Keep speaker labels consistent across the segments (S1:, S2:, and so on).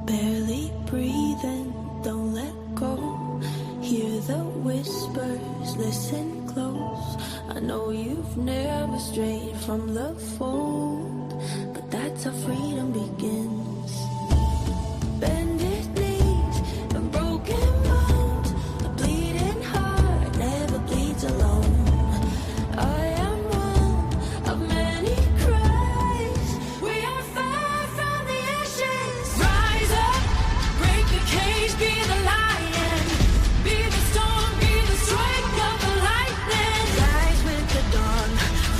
S1: Barely breathing, don't let go. Hear the whispers, listen close. I know you've never strayed from the fold, but that's how freedom begins. Bended knees and broken bones. A bleeding heart never bleeds alone. I am one of many cries. We are far from the ashes. Rise up, break the cage, be the lion. Be the storm, be the strike of the lightning. Rise with the dawn,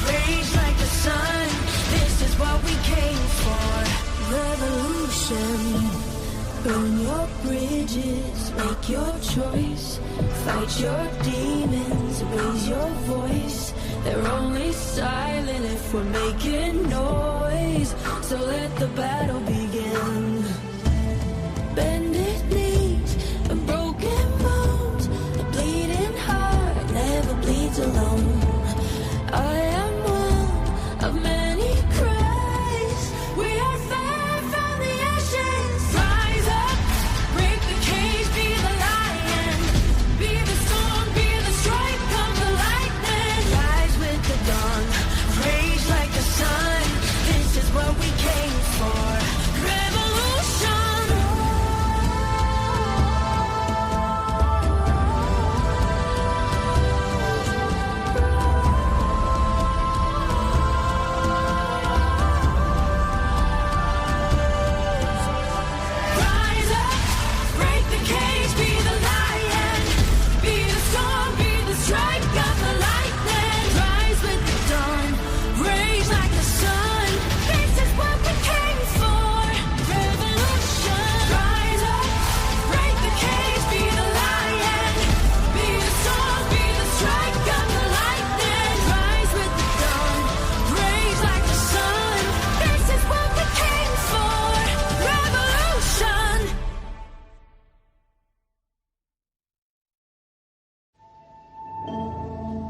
S1: rage like the sun. This is what we came for. Revolution. Burn your bridges, make your choice. Fight your demons, raise your voice. They're only silent if we're making noise. So let the battle begin. Bended knees and broken bones. A bleeding heart never bleeds alone. I am one of many cries. We are far from the ashes. Rise up, break the cage, be the lion. Be the storm, be the strike of the lightning. Rise with the dawn, rage like the sun. This is what we came for. Revolution. Rise up, break the cage, be the lion. Be the storm, be the strike of the lightning. Rise with the dawn, rage like the sun. This is what we came for. Revolution. Rise up, break the cage, be the lion. Be the storm, be the strike of the lightning. Rise with the dawn, rage like the sun. This is what we came for. Revolution.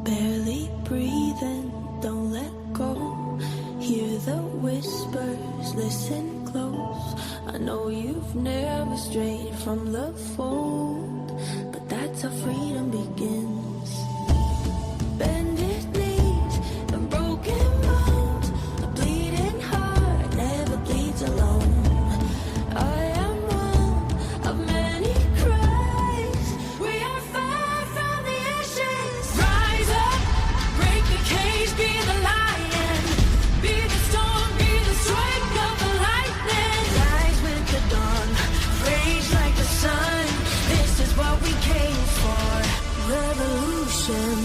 S1: Barely breathing, don't let go. Hear the whispers, listen close. I know you've never strayed from the fold, but that's how freedom begins. Bended knees and broken bones. A bleeding heart never bleeds alone. I am one of many cries. We are far from the ashes. Rise up, break the cage, be the lion. Be the storm, be the strike of the lightning. Rise with the dawn, rage like the sun. This is what we came for. Revolution.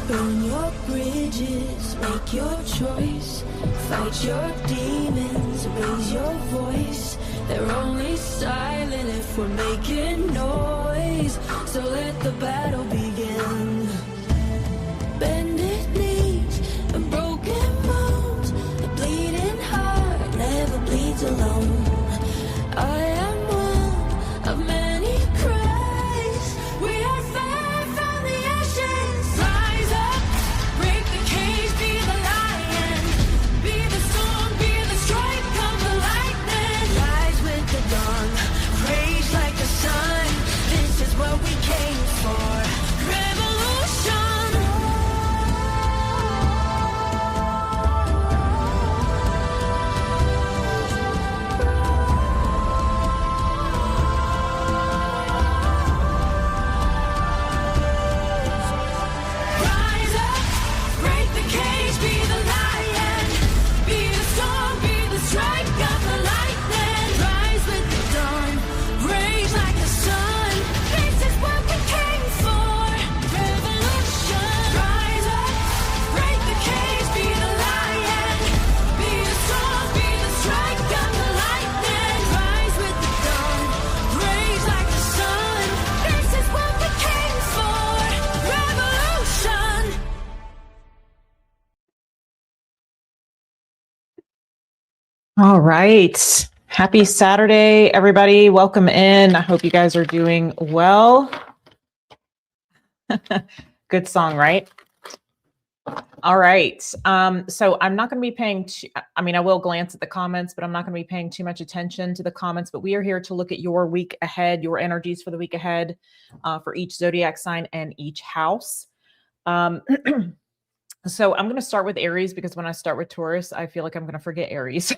S1: Burn your bridges, make your choice. Fight your demons, raise your voice. They're only silent if we're making noise. So let the battle begin. Bended knees and broken bones. A bleeding heart never bleeds alone. I am one of many cries. We are far from the ashes. Rise up, break the cage, be the lion. Be the storm, be the strike of the lightning. Rise with the dawn, rage like the sun. This is what we came for. Revolution. Rise up, break the cage, be the lion. Be the storm, be the strike of the lightning. Rise with the dawn, rage like the sun. This is what we came for. Revolution. Rise up, break the cage, be the lion. Be the storm, be the strike of the lightning. Rise with the dawn, rage like the sun. This is what we came for. Revolution.
S2: All right. Happy Saturday, everybody. Welcome in. I hope you guys are doing well. Good song, right? All right. So I'm not going to be paying, I mean, I will glance at the comments, but I'm not going to be paying too much attention to the comments. But we are here to look at your week ahead, your energies for the week ahead, for each zodiac sign and each house. Um, so I'm going to start with Aries because when I start with Taurus, I feel like I'm going to forget Aries.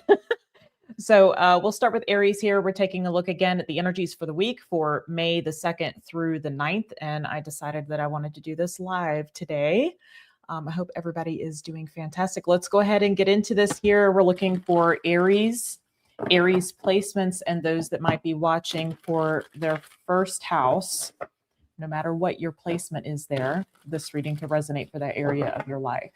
S2: So we'll start with Aries here. We're taking a look again at the energies for the week for May the 2nd through the 9th. And I decided that I wanted to do this live today. I hope everybody is doing fantastic. Let's go ahead and get into this here. We're looking for Aries placements, and those that might be watching for their first house. No matter what your placement is there, this reading can resonate for that area of your life.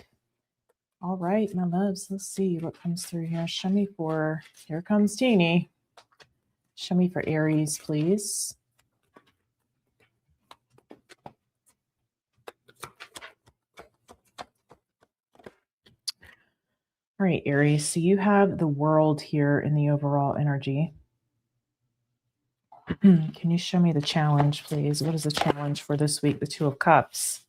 S2: All right, my loves, let's see what comes through here. Show me for, here comes Teeny. Show me for Aries, please. All right, Aries, so you have the world here in the overall energy. Can you show me the challenge, please? What is the challenge for this week? The Two of Cups.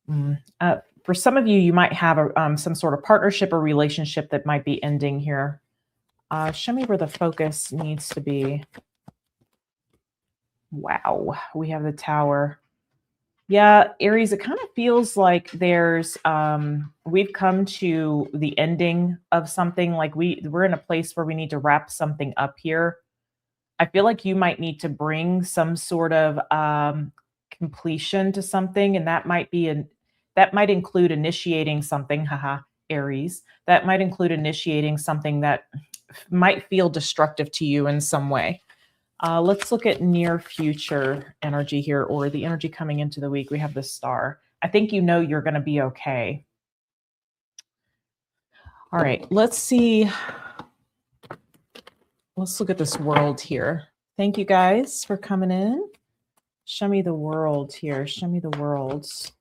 S2: For some of you, you might have some sort of partnership or relationship that might be ending here. Show me where the focus needs to be. Wow, we have the Tower. Yeah, Aries, it kind of feels like there's we've come to the ending of something. Like we're in a place where we need to wrap something up here. I feel like you might need to bring some sort of completion to something, and that might include initiating something. Haha, Aries. That might include initiating something that might feel destructive to you in some way. Let's look at near future energy here, or the energy coming into the week. We have the Star. I think you know you're going to be okay. All right, let's see. Let's look at this world here. Thank you guys for coming in. Show me the world here. Show me the worlds.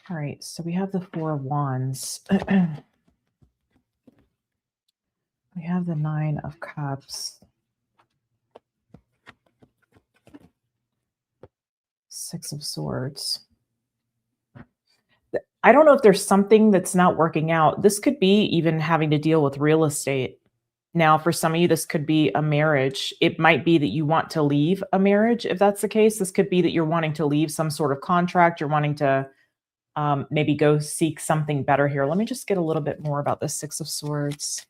S2: All right, so we have the Four of Wands. We have the Nine of Cups. Six of Swords. I don't know if there's something that's not working out. This could be even having to deal with real estate. Now, for some of you, this could be a marriage. It might be that you want to leave a marriage. If that's the case, this could be that you're wanting to leave some sort of contract. You're wanting to maybe go seek something better here. Let me just get a little bit more about the Six of Swords.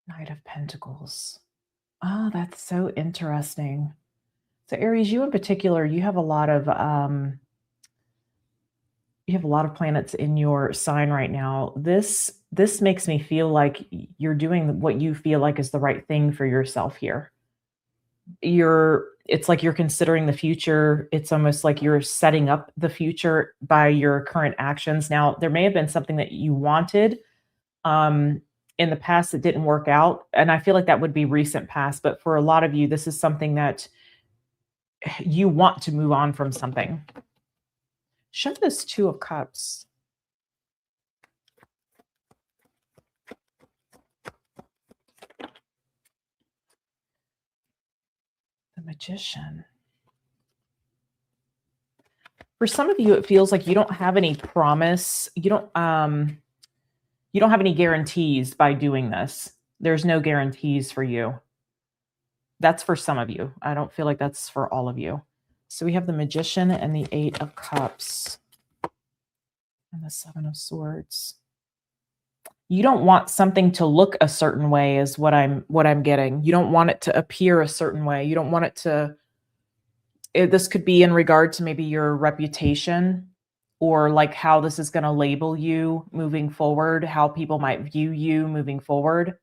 S2: Knight of Pentacles. Oh, that's so interesting. So Aries, you in particular, you have a lot of planets in your sign right now. This makes me feel like you're doing what you feel like is the right thing for yourself here. It's like you're considering the future. It's almost like you're setting up the future by your current actions. Now, there may have been something that you wanted in the past that didn't work out, and I feel like that would be recent past, but for a lot of you, this is something that you want to move on from something. Show this Two of Cups. The Magician. For some of you, it feels like you don't have any promise. You don't have any guarantees by doing this. There's no guarantees for you. That's for some of you. I don't feel like that's for all of you. So we have the Magician and the Eight of Cups and the Seven of Swords. You don't want something to look a certain way is what I'm getting. You don't want it to appear a certain way. You don't want it to, this could be in regard to maybe your reputation or like how this is going to label you moving forward, how people might view you moving forward.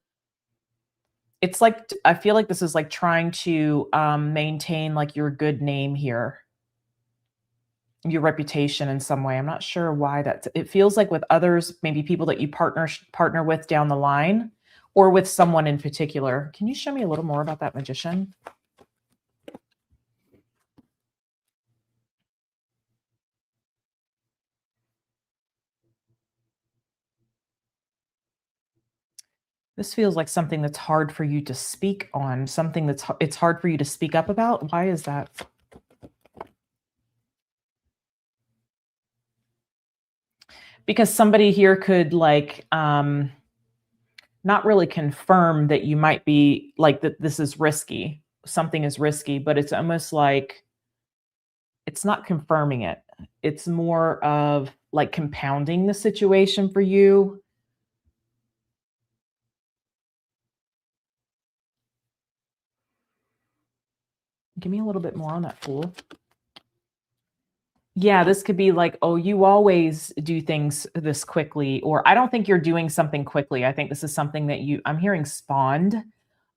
S2: It's like, I feel like this is like trying to maintain like your good name here, your reputation in some way. I'm not sure why it feels like with others, maybe people that you partner with down the line or with someone in particular. Can you show me a little more about that Magician? This feels like something that's hard for you to speak on, something that's it's hard for you to speak up about. Why is that? Because somebody here could like not really confirm that you might be like that this is risky. Something is risky, but it's almost like it's not confirming it. It's more of like compounding the situation for you. Give me a little bit more on that, Fool. Yeah, this could be like, oh, you always do things this quickly, or I don't think you're doing something quickly. I think this is something that I'm hearing spawned.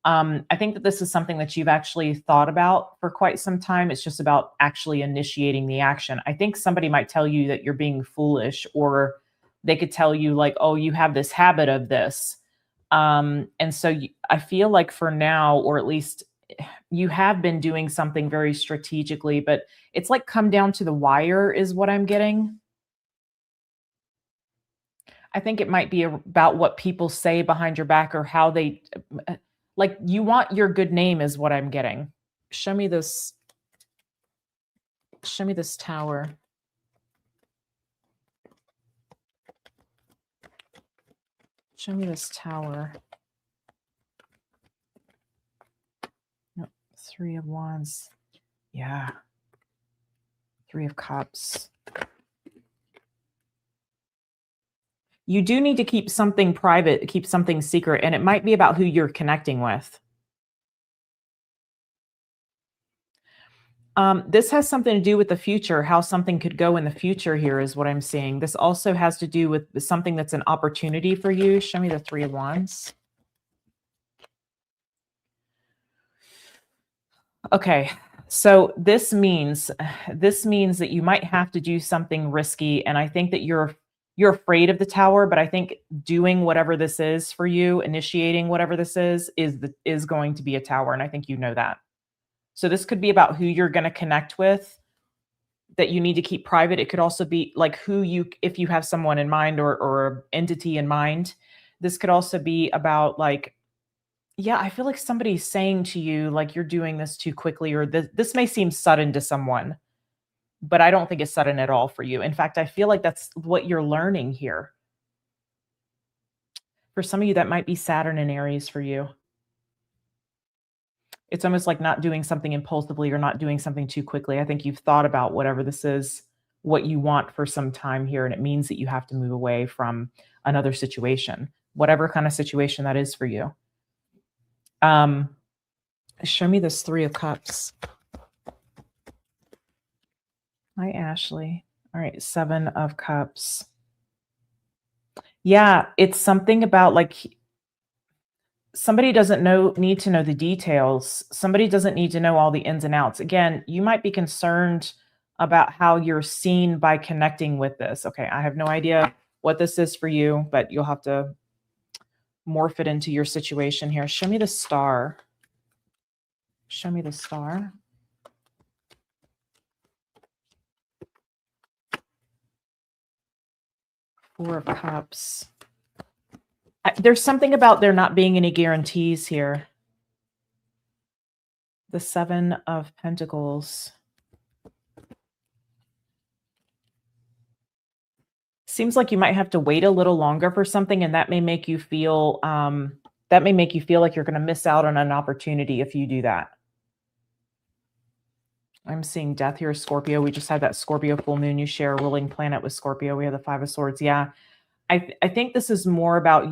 S2: I think that this is something that you've actually thought about for quite some time. It's just about actually initiating the action. I think somebody might tell you that you're being foolish, or they could tell you like, oh, you have this habit of this. And so I feel like for now, or at least you have been doing something very strategically, but it's like come down to the wire is what I'm getting. I think it might be about what people say behind your back, or how they like you want your good name is what I'm getting. Show me this tower. Show me this tower. Nope. 3 of Wands. Yeah. 3 of Cups. You do need to keep something private, keep something secret, and it might be about who you're connecting with. This has something to do with the future, how something could go in the future here is what I'm seeing. This also has to do with something that's an opportunity for you. Show me the 3 of Wands. Okay, so this means that you might have to do something risky, and I think that you're afraid of the tower, but I think doing whatever this is for you, initiating whatever this is going to be a tower, and I think you know that. So this could be about who you're going to connect with that you need to keep private. It could also be like if you have someone in mind, or entity in mind. This could also be about like, yeah, I feel like somebody's saying to you, like, you're doing this too quickly, or this may seem sudden to someone, but I don't think it's sudden at all for you. In fact, I feel like that's what you're learning here. For some of you, that might be Saturn and Aries for you. It's almost like not doing something impulsively, or not doing something too quickly. I think you've thought about whatever this is, what you want for some time here, and it means that you have to move away from another situation, whatever kind of situation that is for you. Show me this 3 of Cups. Hi, Ashley. All right, 7 of Cups. Yeah, it's something about like somebody doesn't need to know the details. Somebody doesn't need to know all the ins and outs. Again, you might be concerned about how you're seen by connecting with this. Okay, I have no idea what this is for you, but you'll have to morph it into your situation here. Show me the star. Show me the star. Four of Cups. There's something about there not being any guarantees here. The 7 of Pentacles. Seems like you might have to wait a little longer for something, and that may make you feel like you're going to miss out on an opportunity if you do that. I'm seeing death here, Scorpio. We just had that Scorpio full moon. You share a ruling planet with Scorpio. We have the 5 of Swords. Yeah. I think this is more about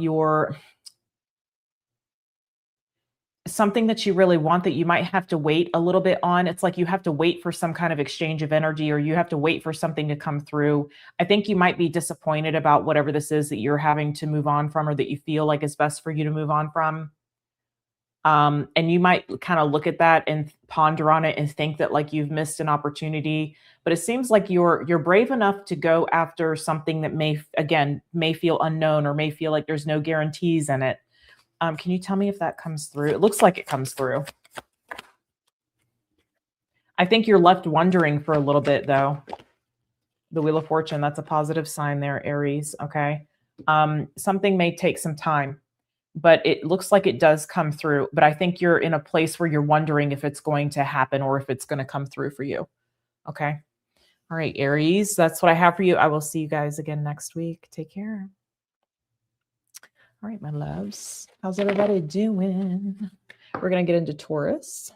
S2: something that you really want that you might have to wait a little bit on. It's like you have to wait for some kind of exchange of energy, or you have to wait for something to come through. I think you might be disappointed about whatever this is that you're having to move on from, or that you feel like is best for you to move on from. And you might kind of look at that and ponder on it and think that like you've missed an opportunity, but it seems like you're brave enough to go after something that may feel unknown, or may feel like there's no guarantees in it. Can you tell me if that comes through? It looks like it comes through. I think you're left wondering for a little bit though. The Wheel of Fortune, that's a positive sign there, Aries. Okay. Something may take some time. but it looks like it does come through. But I think you're in a place where you're wondering if it's going to happen or if it's going to come through for you. Okay. All right, Aries, that's what I have for you. I will see you guys again next week. Take care. All right, my loves. How's everybody doing? We're going to get into Taurus.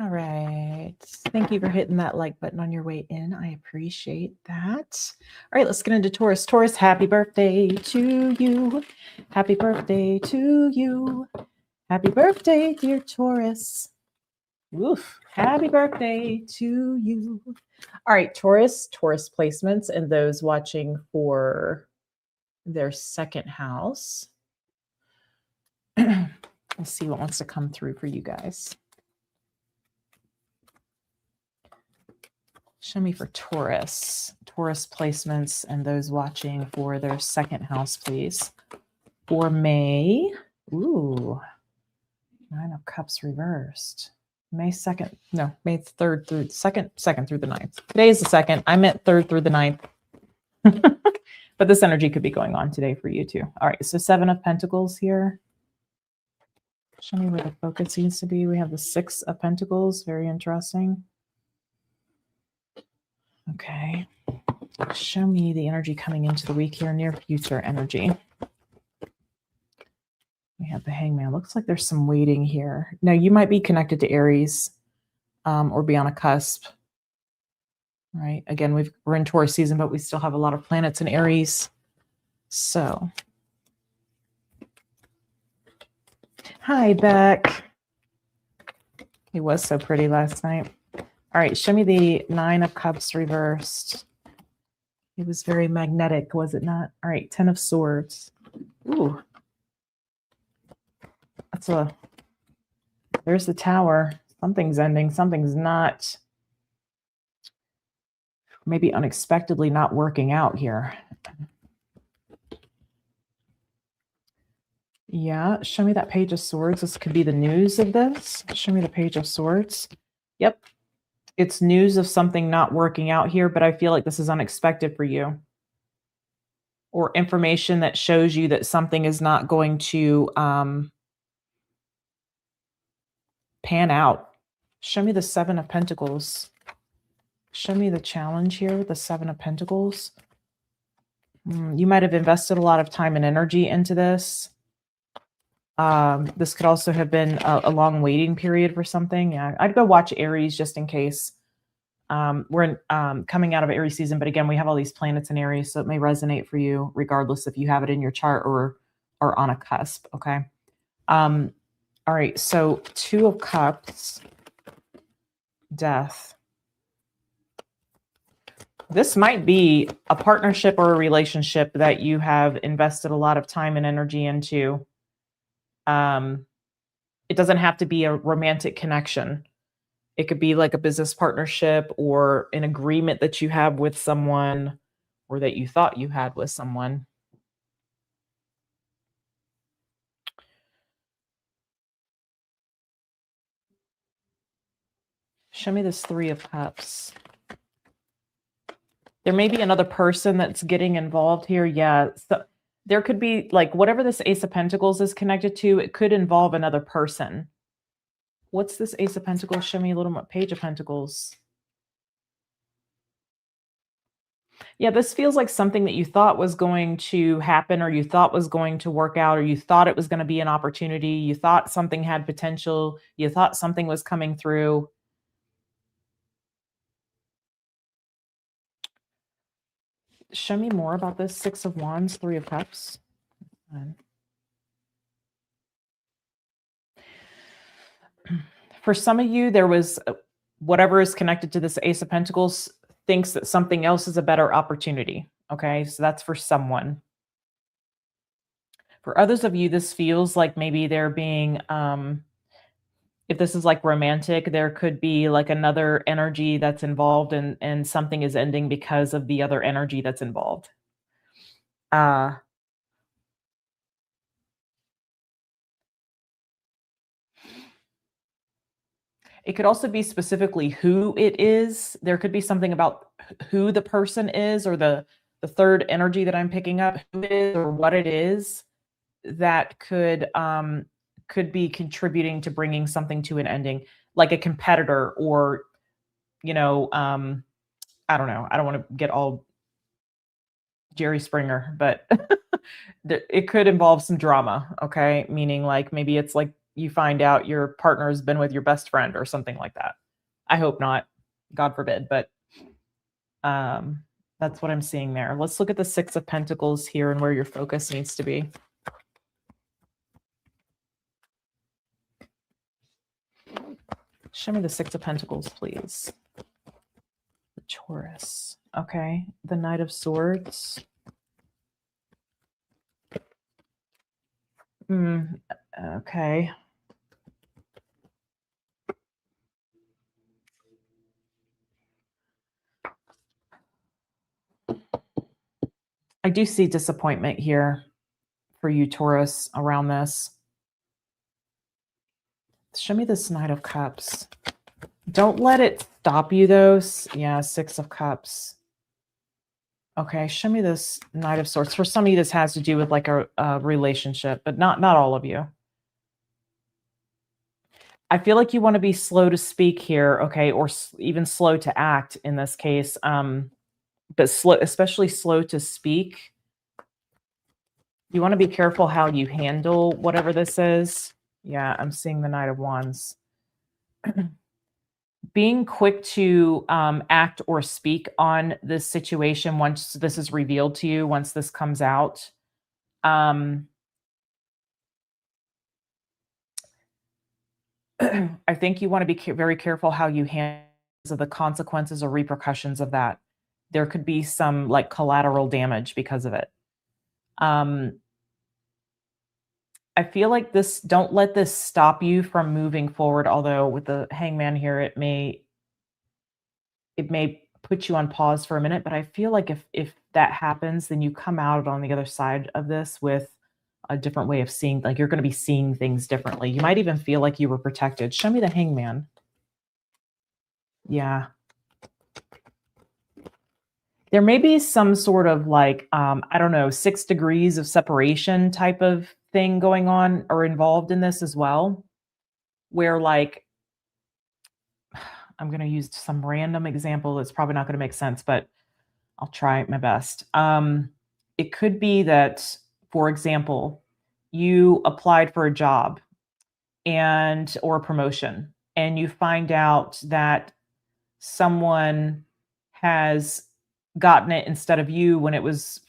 S2: All right. Thank you for hitting that like button on your way in. I appreciate that. All right, let's get into Taurus. Taurus, happy birthday to you. Happy birthday to you. Happy birthday, dear Taurus. Woof. Happy birthday to you. All right, Taurus placements and those watching for their second house. Let's see what wants to come through for you guys. Show me for Taurus placements and those watching for their second house, please. For May, ooh, 9 of Cups reversed. May 2nd, no, May 3rd through 2nd through the 9th. Today is the 2nd. I meant 3rd through the 9th. But this energy could be going on today for you too. All right, so 7 of Pentacles here. Show me where the focus needs to be. We have the 6 of Pentacles. Very interesting. Okay. Show me the energy coming into the week here, near future energy. We have the Hangman. Looks like there's some waiting here. Now, you might be connected to Aries or be on a cusp. All right. Again, we're in Taurus season, but we still have a lot of planets in Aries. So, hi, Beck. He was so pretty last night. All right, show me the 9 of Cups reversed. It was very magnetic, was it not? All right, 10 of Swords. Ooh. There's the Tower. Something's ending, something's not. Maybe unexpectedly not working out here. Yeah, show me that Page of Swords. This could be the news of this. Show me the Page of Swords. Yep. It's news of something not working out here, but I feel like this is unexpected for you. Or information that shows you that something is not going to pan out. Show me the 7 of Pentacles. Show me the challenge here, the 7 of Pentacles. You might have invested a lot of time and energy into this. This could also have been a long waiting period for something. Yeah, I'd go watch Aries just in case. We're coming out of Aries season, but again, we have all these planets in Aries, so it may resonate for you regardless if you have it in your chart or on a cusp, okay? All right, so 2 of Cups, Death. This might be a partnership or a relationship that you have invested a lot of time and energy into. It doesn't have to be a romantic connection. It could be like a business partnership or an agreement that you have with someone or that you thought you had with someone. Show me this 3 of Cups. There may be another person that's getting involved here. Yeah. So there could be like whatever this Ace of Pentacles is connected to, it could involve another person. What's this Ace of Pentacles? Show me a little more. Page of Pentacles. Yeah, this feels like something that you thought was going to happen or you thought was going to work out or you thought it was going to be an opportunity. You thought something had potential. You thought something was coming through. Show me more about this 6 of Wands, 3 of Cups. For some of you, there was whatever is connected to this Ace of Pentacles thinks that something else is a better opportunity. Okay, so that's for someone. For others of you, this feels like maybe they're being, if this is like romantic, there could be like another energy that's involved and something is ending because of the other energy that's involved. It could also be specifically who it is. There could be something about who the person is, or the third energy that I'm picking up, who it is or what it is that could be contributing to bringing something to an ending, like a competitor, or, you know, I don't know. I don't want to get all Jerry Springer, but it could involve some drama. Okay. Meaning, like, maybe it's like you find out your partner has been with your best friend or something like that. I hope not, God forbid, but that's what I'm seeing there. Let's look at the Six of Pentacles here and where your focus needs to be. Show me the Six of Pentacles, please. The Taurus. Okay. The Knight of Swords. Okay. I do see disappointment here for you, Taurus, around this. Show me this Knight of Cups. Don't let it stop you, though. Yeah, Six of Cups. Okay, show me this Knight of Swords. For some of you, this has to do with like a relationship, but not all of you. I feel like you want to be slow to speak here, okay, or even slow to act in this case, but slow, especially slow to speak. You want to be careful how you handle whatever this is. Yeah, I'm seeing the Knight of Wands. Being quick to act or speak on this situation once this is revealed to you, once this comes out. I think you want to be very careful how you handle the consequences or repercussions of that. There could be some like collateral damage because of it. I feel like this, don't let this stop you from moving forward. Although with the Hangman here, it may put you on pause for a minute, but I feel like if that happens, then you come out on the other side of this with a different way of seeing, like you're going to be seeing things differently. You might even feel like you were protected. Show me the Hangman. Yeah. There may be some sort of like, I don't know, 6 degrees of separation type of thing going on or involved in this as well, where like, I'm going to use some random example that's probably not going to make sense, but I'll try my best. It could be that, for example, you applied for a job or a promotion, and you find out that someone has gotten it instead of you when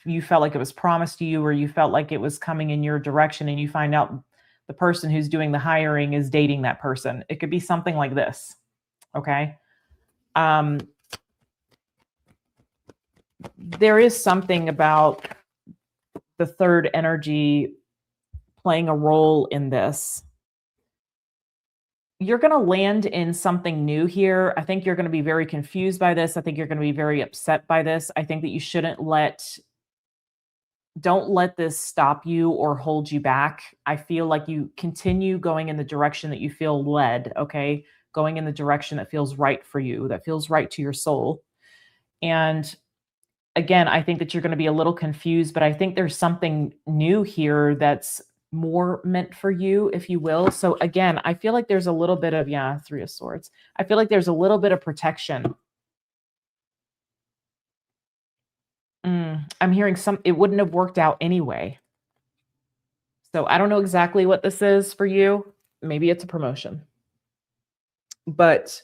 S2: you felt like it was promised to you, or you felt like it was coming in your direction, and you find out the person who's doing the hiring is dating that person. It could be something like this. Okay. There is something about the third energy playing a role in this. You're going to land in something new here. I think you're going to be very confused by this. I think you're going to be very upset by this. I think that you don't let this stop you or hold you back. I feel like you continue going in the direction that you feel led, okay? Going in the direction that feels right for you, that feels right to your soul. And again, I think that you're going to be a little confused, but I think there's something new here that's more meant for you, if you will. So again, I feel like there's a little bit of, Three of Swords. I feel like there's a little bit of protection. I'm hearing it wouldn't have worked out anyway. So I don't know exactly what this is for you. Maybe it's a promotion. But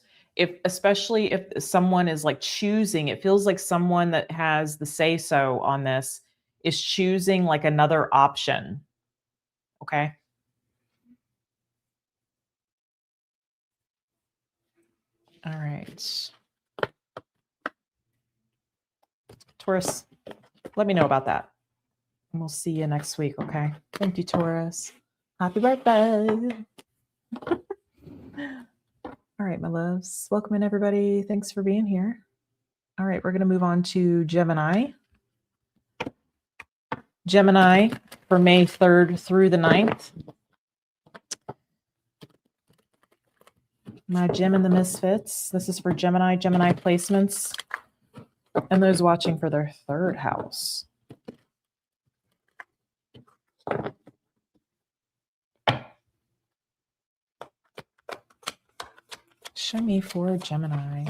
S2: especially if someone is like choosing, it feels like someone that has the say-so on this is choosing like another option. Okay. All right. Taurus, let me know about that. And we'll see you next week, okay? Thank you, Taurus. Happy birthday. All right, my loves. Welcome in, everybody. Thanks for being here. All right, we're going to move on to Gemini. Gemini for May 3rd through the 9th. My Gem and the Misfits. This is for Gemini placements, and those watching for their third house. Show me for Gemini.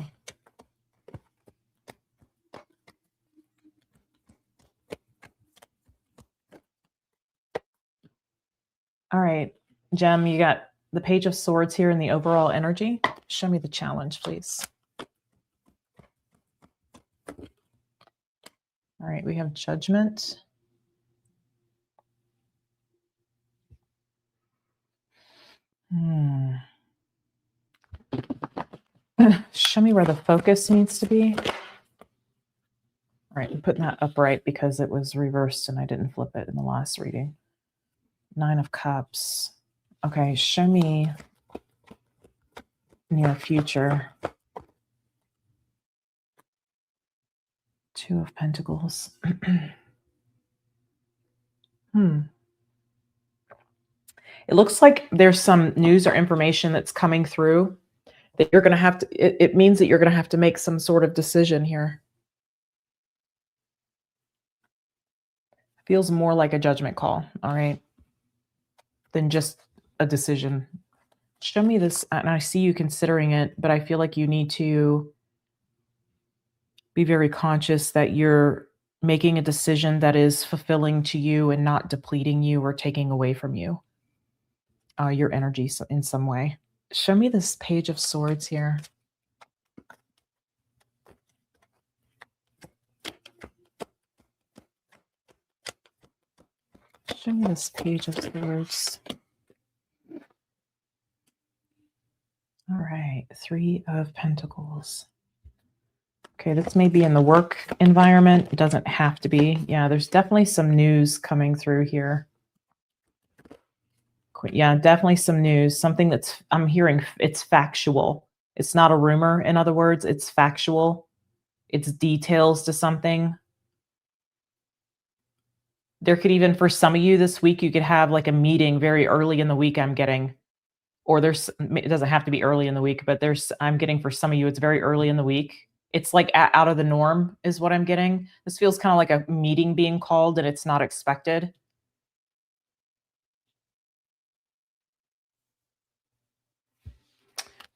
S2: All right, Gem, you got the Page of Swords here in the overall energy. Show me the challenge, please. All right, we have Judgment. Show me where the focus needs to be. All right, I'm putting that upright because it was reversed and I didn't flip it in the last reading. 9 of Cups. Okay, show me near future. 2 of Pentacles. It looks like there's some news or information that's coming through that you're going to have to, it means that you're going to have to make some sort of decision here. Feels more like a judgment call, all right, than just a decision. Show me this, and I see you considering it, but I feel like you need to be very conscious that you're making a decision that is fulfilling to you and not depleting you or taking away from you, your energy in some way. Show me this Page of Swords here. Show me this Page of Swords. All right, 3 of Pentacles. Okay, this may be in the work environment. It doesn't have to be. Yeah, there's definitely some news coming through here. Yeah, definitely some news. Something that's, I'm hearing, it's factual. It's not a rumor. In other words, it's factual. It's details to something. There could even, for some of you this week, you could have like a meeting very early in the week, I'm getting. Or there's, it doesn't have to be early in the week, but there's, I'm getting for some of you, it's very early in the week. It's like out of the norm is what I'm getting. This feels kind of like a meeting being called and it's not expected.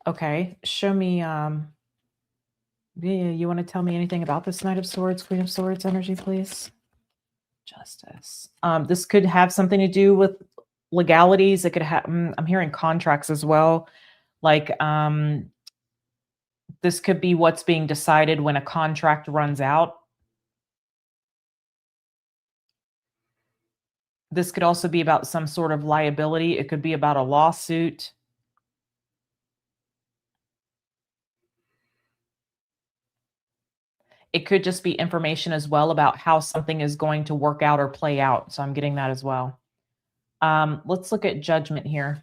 S2: Okay, show me, yeah, you want to tell me anything about this Knight of Swords, Queen of Swords energy, please? Justice. This could have something to do with legalities. It could have, I'm hearing contracts as well. Like, this could be what's being decided when a contract runs out. This could also be about some sort of liability. It could be about a lawsuit. It could just be information as well about how something is going to work out or play out. So I'm getting that as well. Let's look at Judgment here.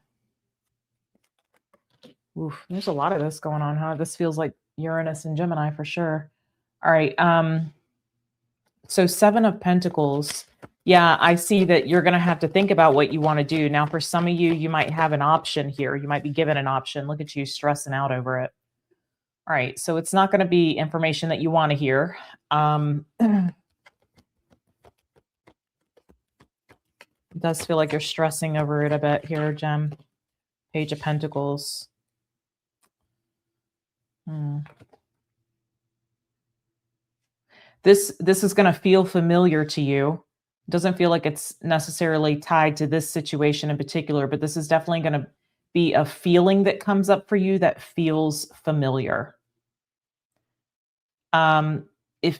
S2: Oof, there's a lot of this going on, huh? This feels like Uranus and Gemini for sure. All right. So 7 of Pentacles. Yeah, I see that you're going to have to think about what you want to do. Now, for some of you, you might have an option here. You might be given an option. Look at you stressing out over it. All right, so it's not going to be information that you want to hear. It does feel like you're stressing over it a bit here, Gem. Page of Pentacles. This is going to feel familiar to you. It doesn't feel like it's necessarily tied to this situation in particular, but this is definitely going to be a feeling that comes up for you that feels familiar. If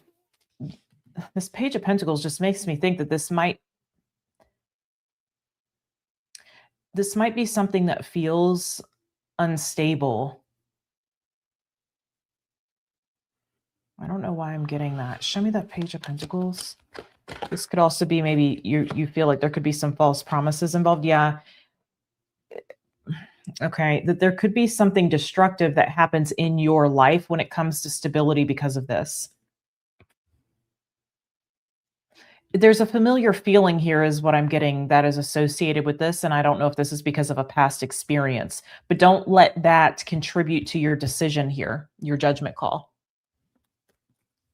S2: this Page of Pentacles just makes me think that this might be something that feels unstable. I don't know why I'm getting that. Show me that Page of Pentacles. This could also be maybe you feel like there could be some false promises involved. Yeah. Okay. That there could be something destructive that happens in your life when it comes to stability because of this. There's a familiar feeling here is what I'm getting that is associated with this, and I don't know if this is because of a past experience, but don't let that contribute to your decision here, your judgment call.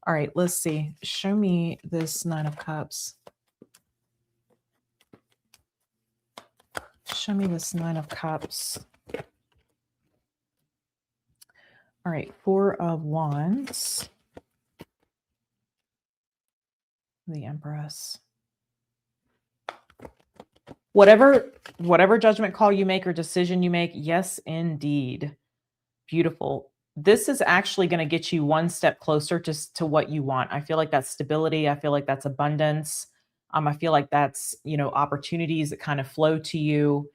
S2: All right, let's see. Show me this 9 of Cups. Show me this 9 of Cups. All right, 4 of Wands. The Empress. Whatever judgment call you make or decision you make, yes, indeed. Beautiful. This is actually going to get you one step closer to what you want. I feel like that's stability. I feel like that's abundance. I feel like that's, opportunities that kind of flow to you.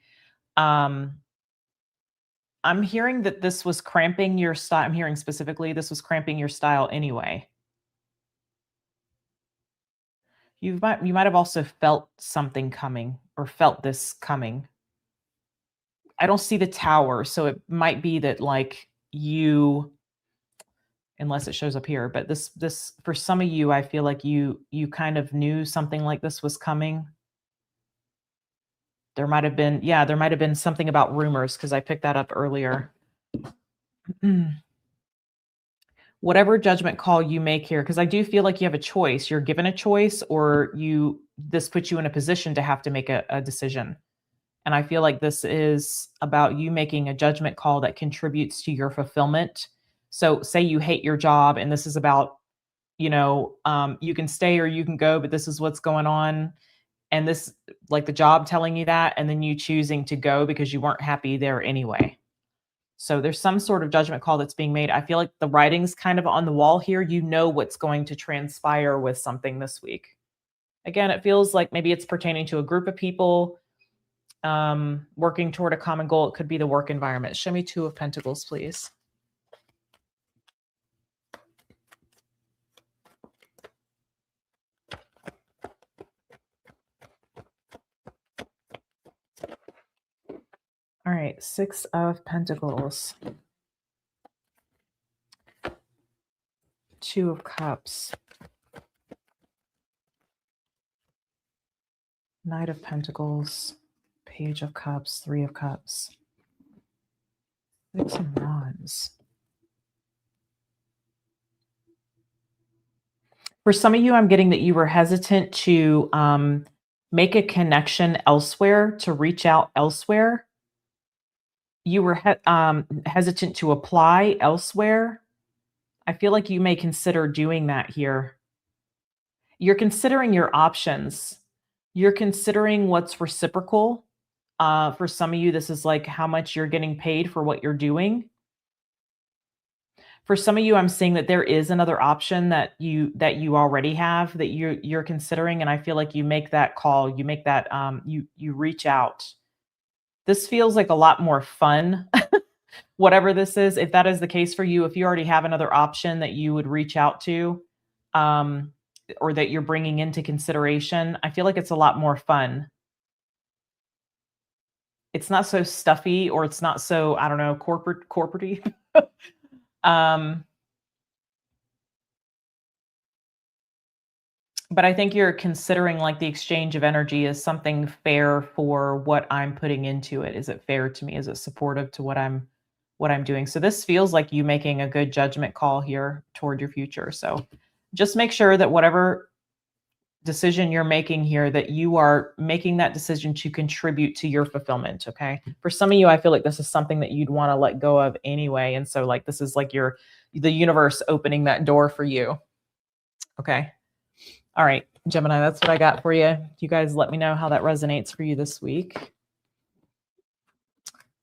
S2: I'm hearing that this was cramping your style. I'm hearing specifically this was cramping your style anyway. You might have also felt something coming or felt this coming. I don't see the tower, so it might be that like you, unless it shows up here, but this for some of you, I feel like you kind of knew something like this was coming. There might have been something about rumors because I picked that up earlier. Whatever judgment call you make here, because I do feel like you have a choice. You're given a choice, or this puts you in a position to have to make a decision. And I feel like this is about you making a judgment call that contributes to your fulfillment. So say you hate your job and this is about, you can stay or you can go, but this is what's going on. And this, like the job telling you that, and then you choosing to go because you weren't happy there anyway. So there's some sort of judgment call that's being made. I feel like the writing's kind of on the wall here. You know what's going to transpire with something this week. Again, it feels like maybe it's pertaining to a group of people working toward a common goal. It could be the work environment. Show me 2 of Pentacles, please. All right, 6 of Pentacles. 2 of Cups. Knight of Pentacles. Page of Cups. 3 of Cups. 6 of Wands. For some of you, I'm getting that you were hesitant to make a connection elsewhere, to reach out elsewhere. You were hesitant to apply elsewhere. I feel like you may consider doing that here. You're considering your options. You're considering what's reciprocal. For some of you, this is like how much you're getting paid for what you're doing. For some of you, I'm seeing that there is another option that you already have that you're considering, and I feel like you make that call. You make that you reach out. This feels like a lot more fun. Whatever this is, if that is the case for you, if you already have another option that you would reach out to, or that you're bringing into consideration, I feel like it's a lot more fun. It's not so stuffy, or it's not so, I don't know, corporate-y. But I think you're considering like the exchange of energy as something fair for what I'm putting into it. Is it fair to me? Is it supportive to what I'm doing? So this feels like you making a good judgment call here toward your future. So just make sure that whatever decision you're making here, that you are making that decision to contribute to your fulfillment. Okay. For some of you, I feel like this is something that you'd want to let go of anyway. And so like, this is like the universe opening that door for you. Okay. All right, Gemini, that's what I got for you. You guys let me know how that resonates for you this week.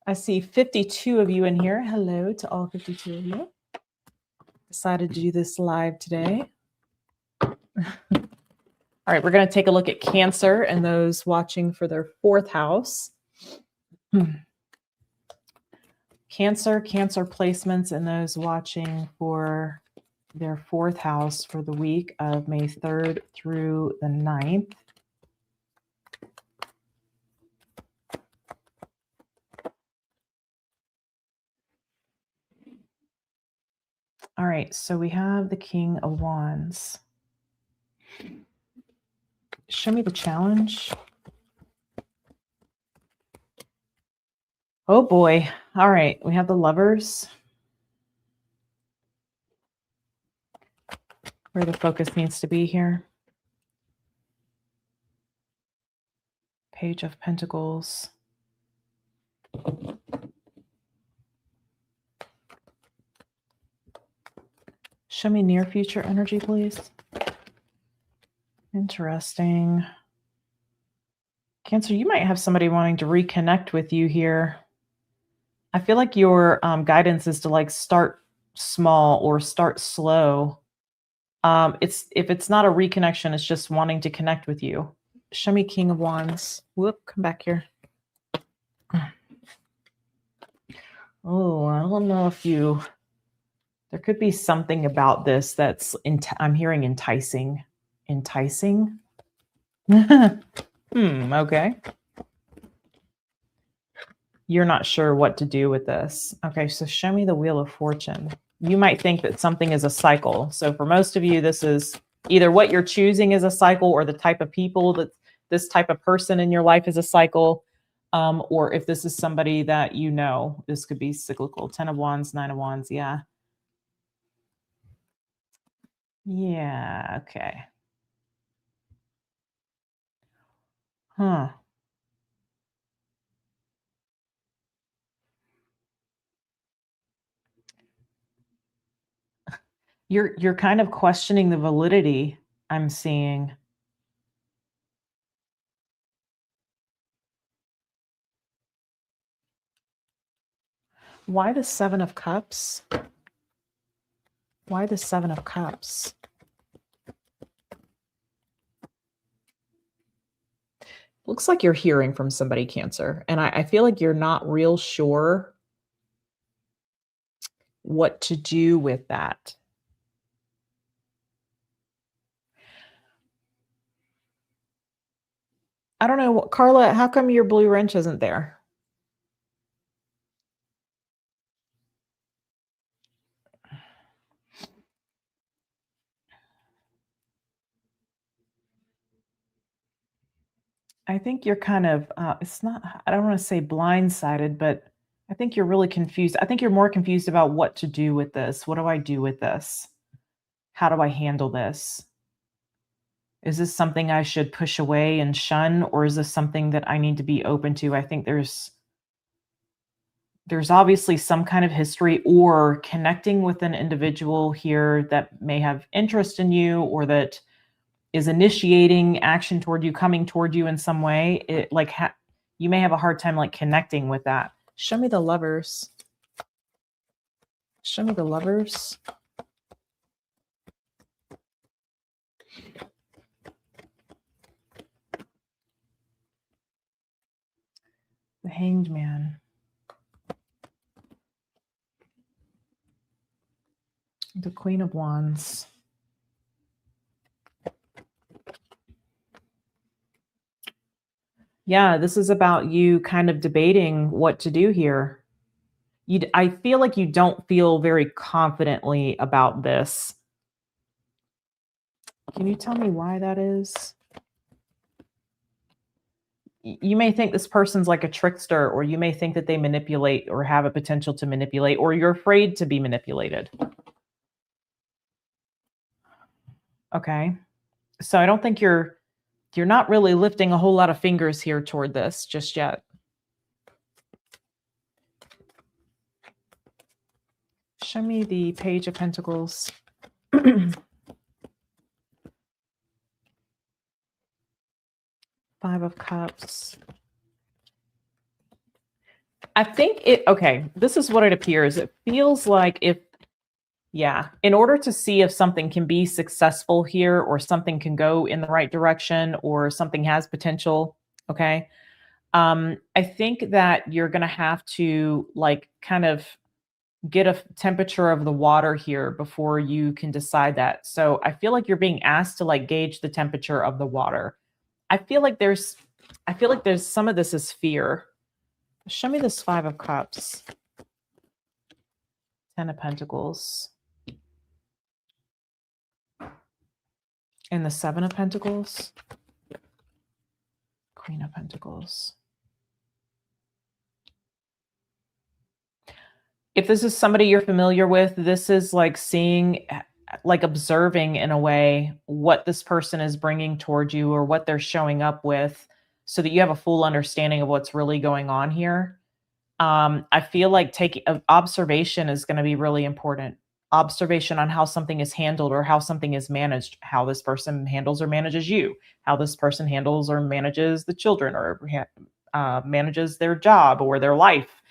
S2: I see 52 of you in here. Hello to all 52 of you. Decided to do this live today. All right, we're going to take a look at Cancer and those watching for their 4th house. Cancer placements and those watching for their 4th house for the week of May 3rd through the 9th. All right, so we have the King of Wands. Show me the challenge. Oh boy. All right. We have the Lovers. Where the focus needs to be here. Page of Pentacles. Show me near future energy, please. Interesting. Cancer, you might have somebody wanting to reconnect with you here. I feel like your guidance is to like start small or start slow. If it's not a reconnection, it's just wanting to connect with you. Show me King of Wands. Whoop, come back here. Oh, I don't know if you... There could be something about this that's... I'm hearing enticing. Enticing? Okay. You're not sure what to do with this. Okay, so show me the Wheel of Fortune. You might think that something is a cycle. So for most of you, this is either what you're choosing is a cycle, or the type of people that this type of person in your life is a cycle. Or if this is somebody that you know, this could be cyclical. 10 of Wands, 9 of Wands. Yeah. Yeah. Okay. Huh. You're kind of questioning the validity, I'm seeing. Why the Seven of Cups? Why the Seven of Cups? Looks like you're hearing from somebody, Cancer. And I feel like you're not real sure what to do with that. I don't know. Carla, how come your blue wrench isn't there? I think you're kind of, it's not, I don't want to say blindsided, but I think you're really confused. I think you're more confused about what to do with this. What do I do with this? How do I handle this? Is this something I should push away and shun, or is this something that I need to be open to? I think there's obviously some kind of history or connecting with an individual here that may have interest in you, or that is initiating action toward you, coming toward you in some way. It like you may have a hard time like connecting with that. Show me the Lovers. Show me the Lovers. The Hanged Man. The Queen of Wands. Yeah, this is about you kind of debating what to do here. I feel like you don't feel very confidently about this. Can you tell me why that is? You may think this person's like a trickster, or you may think that they manipulate or have a potential to manipulate, or you're afraid to be manipulated. Okay. So I don't think you're not really lifting a whole lot of fingers here toward this just yet. Show me the Page of Pentacles. Five of Cups. I think okay, this is what it appears. It feels like in order to see if something can be successful here, or something can go in the right direction, or something has potential, okay? I think that you're going to have to like kind of get a temperature of the water here before you can decide that. So I feel like you're being asked to like gauge the temperature of the water. I feel like there's some of this is fear. Show me this Five of Cups. 10 of Pentacles. And the Seven of Pentacles. Queen of Pentacles. If this is somebody you're familiar with, this is like seeing, like observing in a way what this person is bringing towards you or what they're showing up with so that you have a full understanding of what's really going on here. I feel like taking observation is going to be really important. Observation on how something is handled or how something is managed, how this person handles or manages you, how this person handles or manages the children or manages their job or their life.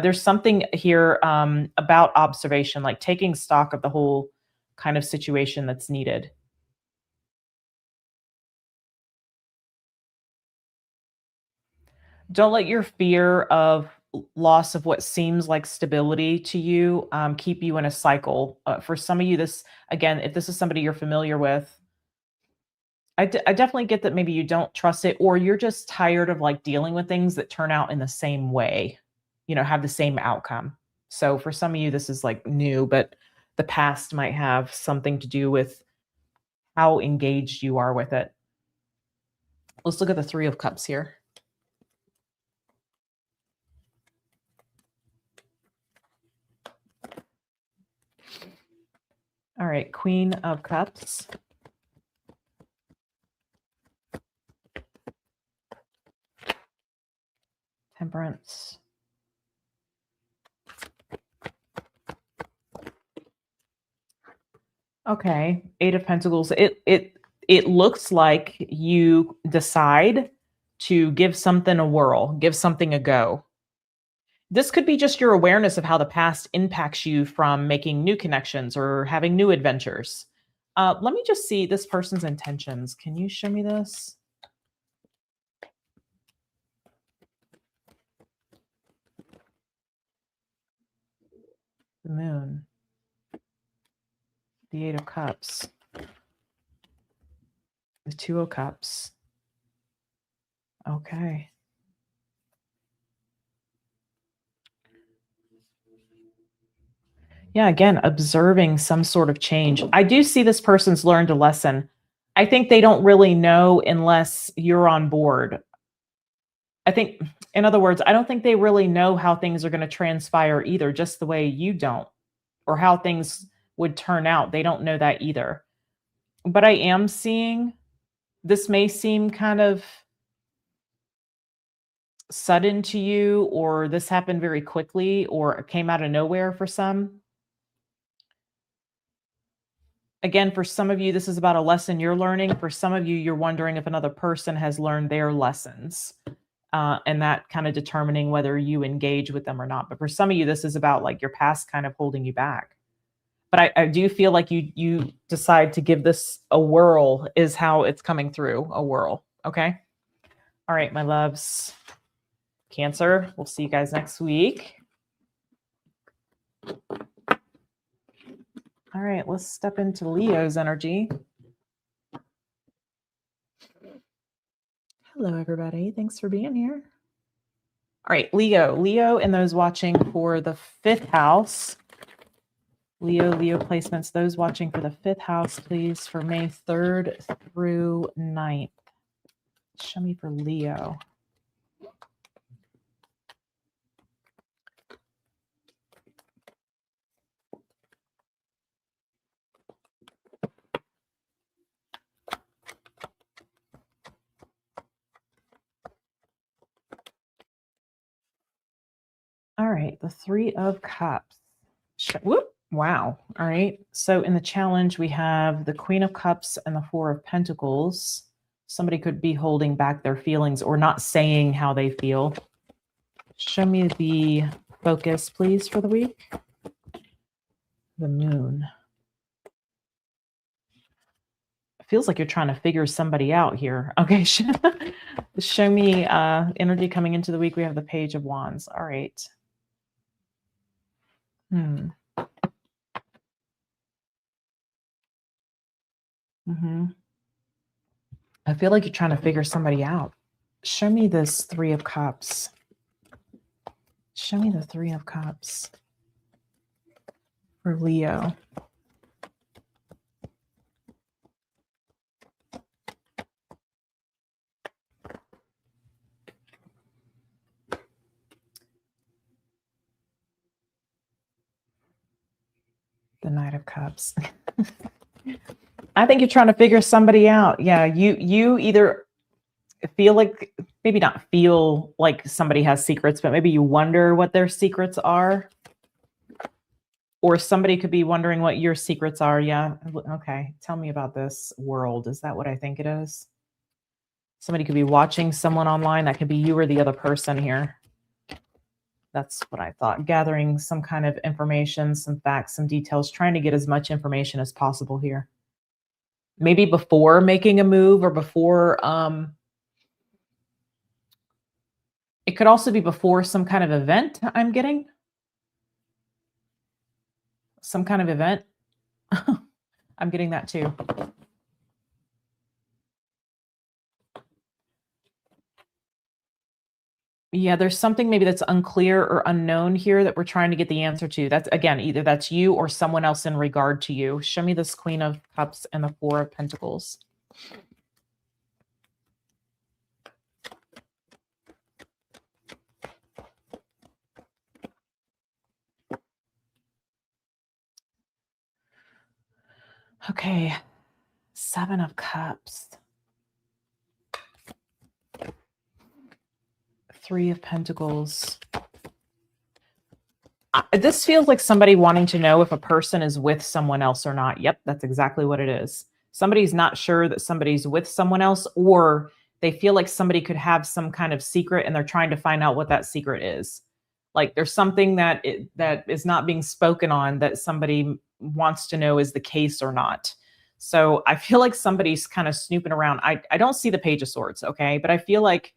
S2: There's something here about observation, like taking stock of the whole kind of situation that's needed. Don't let your fear of loss of what seems like stability to you keep you in a cycle. For some of you, this, again, if this is somebody you're familiar with, I definitely get that maybe you don't trust it or you're just tired of like dealing with things that turn out in the same way, you know, have the same outcome. So for some of you, this is like new, but the past might have something to do with how engaged you are with it. Let's look at the Three of Cups here. All right, Queen of Cups. Temperance. Okay, Eight of Pentacles. It looks like you decide to give something a whirl, give something a go. This could be just your awareness of how the past impacts you from making new connections or having new adventures. Let me just see this person's intentions. Can you show me this? The Moon. The Eight of Cups. The Two of Cups. Okay. Yeah, again, observing some sort of change. I do see this person's learned a lesson. I think they don't really know unless you're on board. I think, in other words, I don't think they really know how things are going to transpire either, just the way you don't, or how things would turn out. They don't know that either. But I am seeing, this may seem kind of sudden to you, or this happened very quickly, or it came out of nowhere for some. Again, for some of you, this is about a lesson you're learning. For some of you, you're wondering if another person has learned their lessons, and that kind of determining whether you engage with them or not. But for some of you, this is about like your past kind of holding you back. But I do feel like you decide to give this a whirl is how it's coming through, a whirl. Okay. All right, my loves. Cancer, we'll see you guys next week. All right, let's step into Leo's energy. Hello, everybody. Thanks for being here. All right, Leo, and those watching for the 5th house. Leo placements, those watching for the 5th house, please, for May 3rd through 9th. Show me for Leo. All right, the Three of Cups. Whoop. Wow. All right. So in the challenge, we have the Queen of Cups and the Four of Pentacles. Somebody could be holding back their feelings or not saying how they feel. Show me the focus, please, for the week. The Moon. It feels like you're trying to figure somebody out here. Okay. Show me energy coming into the week. We have the Page of Wands. All right. I feel like you're trying to figure somebody out. Show me this Three of Cups. Show me the Three of Cups for Leo. The Knight of Cups. I think you're trying to figure somebody out. Yeah, you either feel like, maybe not feel like somebody has secrets, but maybe you wonder what their secrets are. Or somebody could be wondering what your secrets are. Yeah. Okay. Tell me about this world. Is that what I think it is? Somebody could be watching someone online. That could be you or the other person here. That's what I thought. Gathering some kind of information, some facts, some details, trying to get as much information as possible here. Maybe before making a move, or before, it could also be before some kind of event I'm getting. Some kind of event. I'm getting that too. Yeah, there's something maybe that's unclear or unknown here that we're trying to get the answer to. That's, again, either that's you or someone else in regard to you. Show me this Queen of Cups and the Four of Pentacles. Okay, Seven of Cups. Three of Pentacles. This feels like somebody wanting to know if a person is with someone else or not. Yep, that's exactly what it is. Somebody's not sure that somebody's with someone else, or they feel like somebody could have some kind of secret and they're trying to find out what that secret is. Like there's something that is not being spoken on that somebody wants to know is the case or not. So I feel like somebody's kind of snooping around. I don't see the Page of Swords, okay? But I feel like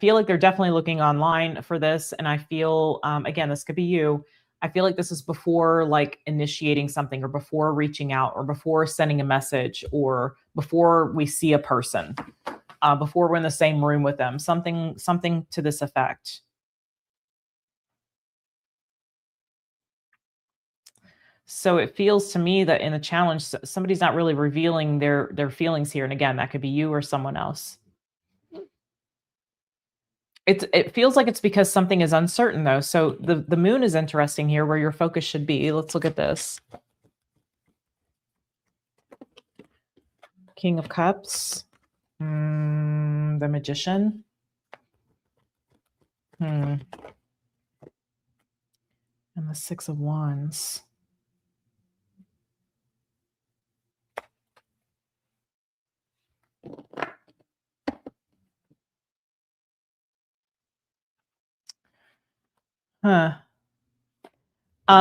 S2: they're definitely looking online for this. And I feel, again, this could be you. I feel like this is before like initiating something, or before reaching out, or before sending a message, or before we see a person, before we're in the same room with them, something to this effect. So it feels to me that in a challenge, somebody's not really revealing their feelings here. And again, that could be you or someone else. It feels like it's because something is uncertain, though. So the moon is interesting here, where your focus should be. Let's look at this. King of Cups. The Magician. And the Six of Wands.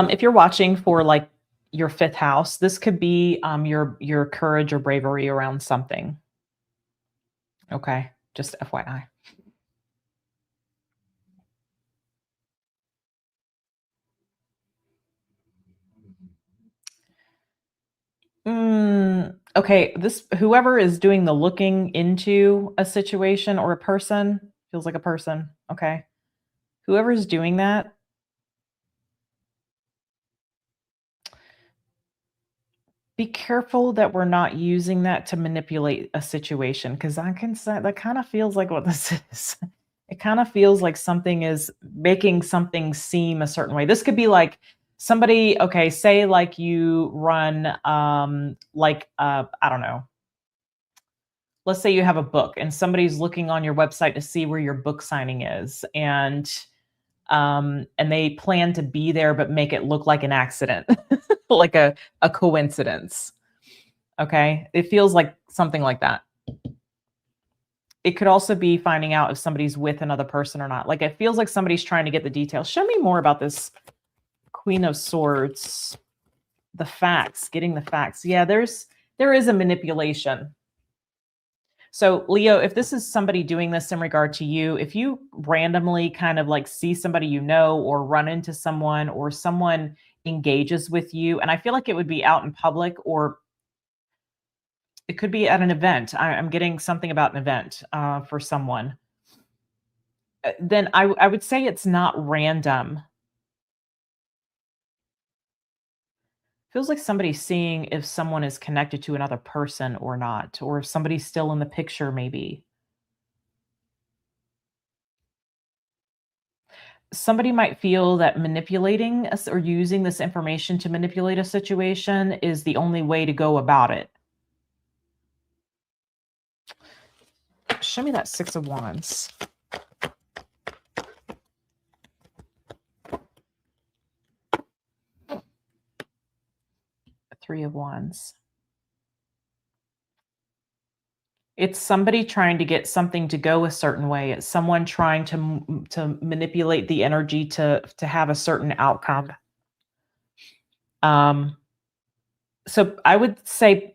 S2: If you're watching for like your fifth house, this could be your courage or bravery around something. Okay, just FYI. Okay, whoever is doing the looking into a situation or a person, feels like a person. Okay, whoever's doing that, be careful that we're not using that to manipulate a situation, because I can say that kind of feels like what this is. It kind of feels like something is making something seem a certain way. This could be like somebody, okay, say like you run I don't know. Let's say you have a book and somebody's looking on your website to see where your book signing is, and they plan to be there but make it look like an accident, like a coincidence. Okay, it feels like something like that. It could also be finding out if somebody's with another person or not. Like it feels like somebody's trying to get the details. Show me more about this Queen of Swords. The facts, getting the facts. Yeah, there is a manipulation. So Leo, if this is somebody doing this in regard to you, if you randomly kind of like see somebody you know, or run into someone, or someone engages with you, and I feel like it would be out in public, or it could be at an event. I'm getting something about an event for someone. Then I would say it's not random. Feels like somebody's seeing if someone is connected to another person or not, or if somebody's still in the picture, maybe. somebody might feel that manipulating us or using this information to manipulate a situation is the only way to go about it. Show me that Six of Wands. Three of Wands. It's somebody trying to get something to go a certain way. It's someone trying to manipulate the energy to have a certain outcome. So I would say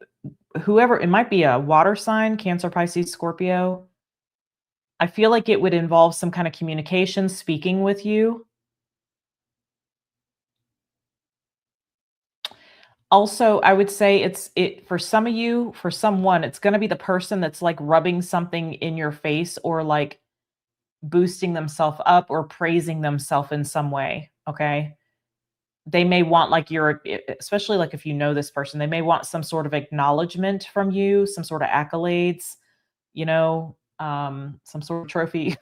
S2: whoever, it might be a water sign, Cancer, Pisces, Scorpio. I feel like it would involve some kind of communication, speaking with you. Also, I would say for some of you, for someone, it's going to be the person that's like rubbing something in your face or like boosting themselves up or praising themselves in some way. Okay. They may want like especially like if you know this person, they may want some sort of acknowledgement from you, some sort of accolades, some sort of trophy.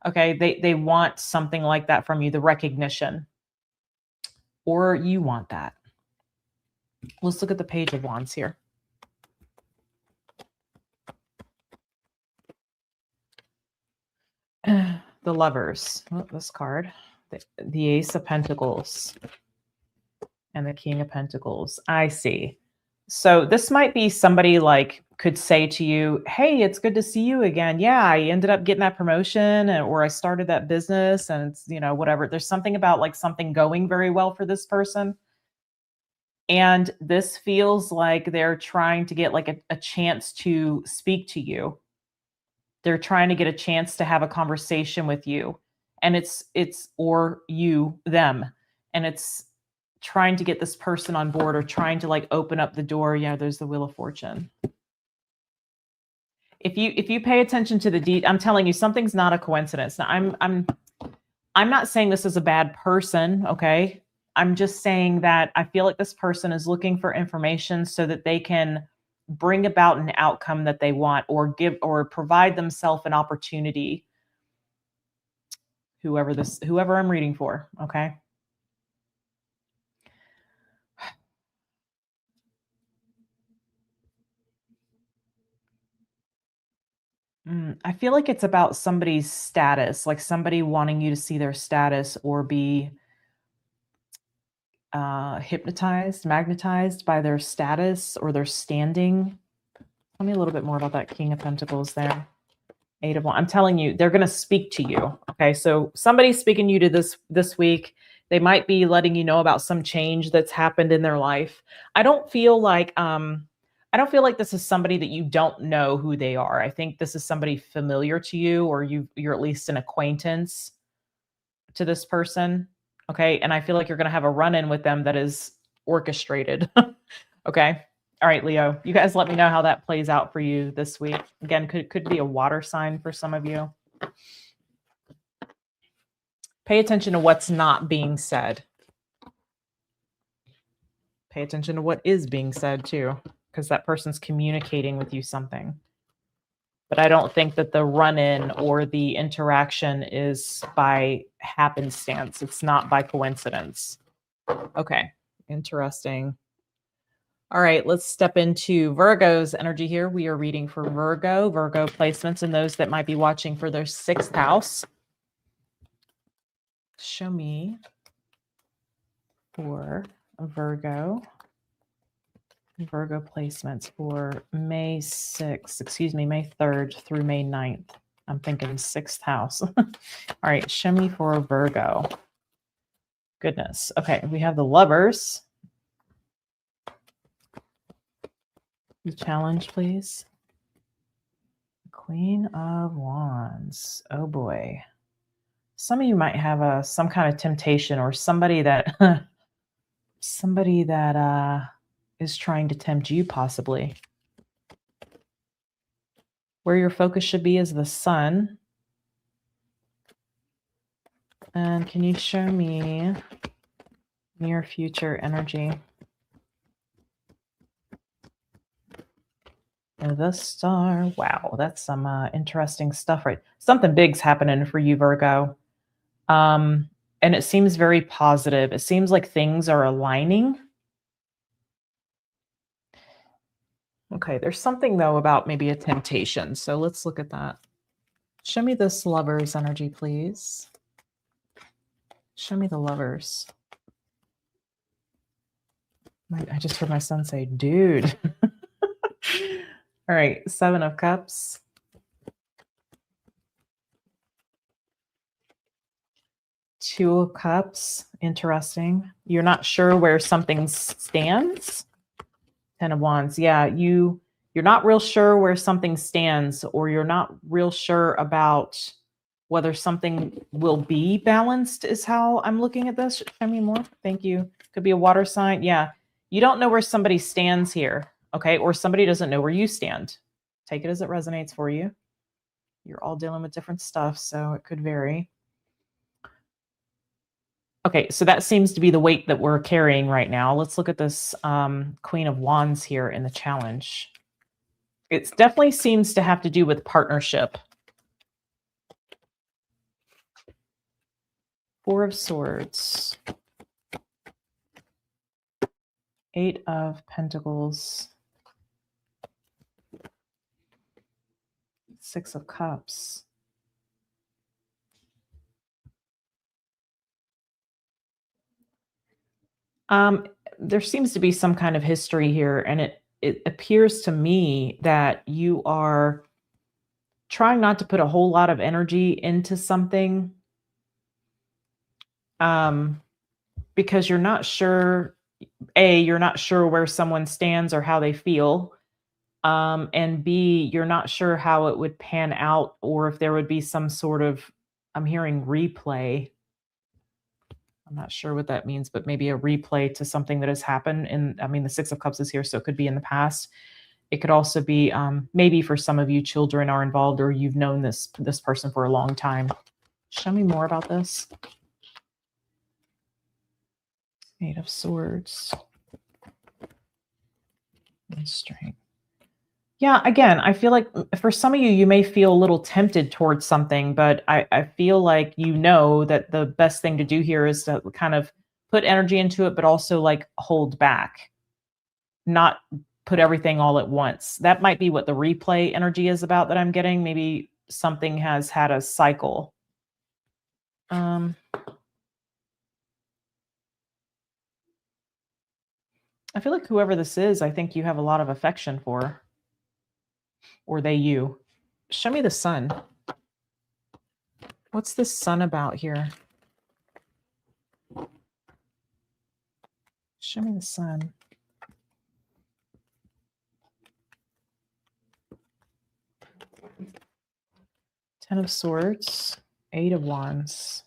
S2: Okay. They want something like that from you, the recognition, or you want that. Let's look at the Page of Wands here. The Lovers. Oh, this card. The Ace of Pentacles. And the King of Pentacles. I see. So this might be somebody like could say to you, hey, it's good to see you again. Yeah, I ended up getting that promotion or I started that business and it's, whatever. There's something about like something going very well for this person. And this feels like they're trying to get like a chance to speak to you. They're trying to get a chance to have a conversation with you. And it's or you, them. And it's trying to get this person on board or trying to like open up the door. Yeah, there's the Wheel of Fortune. If you pay attention to the I'm telling you, something's not a coincidence. Now, I'm not saying this is a bad person, okay? I'm just saying that I feel like this person is looking for information so that they can bring about an outcome that they want or give or provide themselves an opportunity. Whoever I'm reading for, okay? I feel like it's about somebody's status, like somebody wanting you to see their status or be hypnotized, magnetized by their status or their standing. Tell me a little bit more about that King of Pentacles there. Eight of Wands. I'm telling you, they're going to speak to you. Okay. So somebody's speaking to you this week. They might be letting you know about some change that's happened in their life. I don't feel like this is somebody that you don't know who they are. I think this is somebody familiar to you, or you're at least an acquaintance to this person. Okay. And I feel like you're going to have a run-in with them that is orchestrated. Okay. All right, Leo, you guys let me know how that plays out for you this week. Again, could be a water sign for some of you. Pay attention to what's not being said. Pay attention to what is being said too, because that person's communicating with you something. But I don't think that the run-in or the interaction is by happenstance. It's not by coincidence. Okay, interesting. All right, let's step into Virgo's energy here. We are reading for Virgo placements, and those that might be watching for their 6th house. Show me for Virgo placements for May 3rd through May 9th. I'm thinking 6th house. All right, show me for Virgo. Goodness. Okay, we have the Lovers. The challenge, please. Queen of Wands. Oh boy. Some of you might have some kind of temptation or somebody that is trying to tempt you, possibly. Where your focus should be is the Sun. And can you show me near future energy? The Star. Wow, that's some interesting stuff, right? Something big's happening for you, Virgo. And it seems very positive. It seems like things are aligning. Okay, there's something though about maybe a temptation. So let's look at that. Show me this Lovers energy, please. Show me the Lovers. I just heard my son say, dude. All right, 7 of Cups. Two of Cups. Interesting. You're not sure where something stands. 10 of Wands. Yeah, you're not real sure where something stands, or you're not real sure about whether something will be balanced is how I'm looking at this. Show me more. Thank you. Could be a water sign. Yeah. You don't know where somebody stands here. Okay. Or somebody doesn't know where you stand. Take it as it resonates for you. You're all dealing with different stuff, so it could vary. Okay, so that seems to be the weight that we're carrying right now. Let's look at this Queen of Wands here in the challenge. It definitely seems to have to do with partnership. 4 of Swords. 8 of Pentacles. 6 of Cups. There seems to be some kind of history here, and it appears to me that you are trying not to put a whole lot of energy into something because you're not sure, you're not sure where someone stands or how they feel, and B, you're not sure how it would pan out, or if there would be some sort of, I'm hearing replay. I'm not sure what that means, but maybe a replay to something that has happened. And I mean, the 6 of Cups is here, so it could be in the past. It could also be maybe for some of you, children are involved, or you've known this person for a long time. Show me more about this. 8 of Swords. And Strength. Yeah, again, I feel like for some of you, you may feel a little tempted towards something, but I feel like you know that the best thing to do here is to kind of put energy into it, but also like hold back, not put everything all at once. That might be what the replay energy is about that I'm getting. Maybe something has had a cycle. I feel like whoever this is, I think you have a lot of affection for. Or they you. Show me the Sun. What's the Sun about here? Show me the Sun. Ten of Swords. 8 of Wands.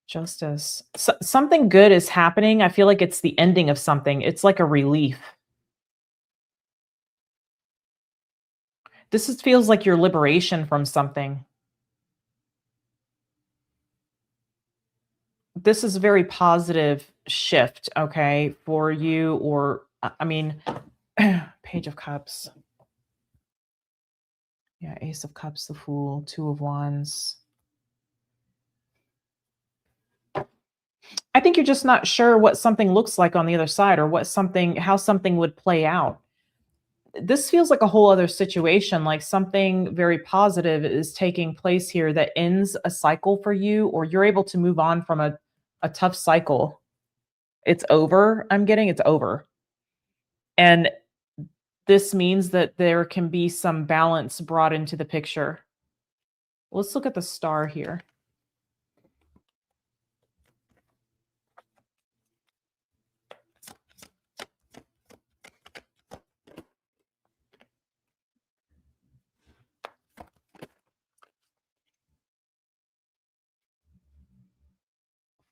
S2: Justice. Something good is happening. I feel like it's the ending of something. It's like a relief. This feels like your liberation from something. This is a very positive shift, okay, for you, or, I mean, Page of Cups. Yeah, Ace of Cups, the Fool, 2 of Wands. I think you're just not sure what something looks like on the other side, or how something would play out. This feels like a whole other situation, like something very positive is taking place here that ends a cycle for you, or you're able to move on from a tough cycle. It's over. I'm getting it's over. And this means that there can be some balance brought into the picture. Let's look at the Star here.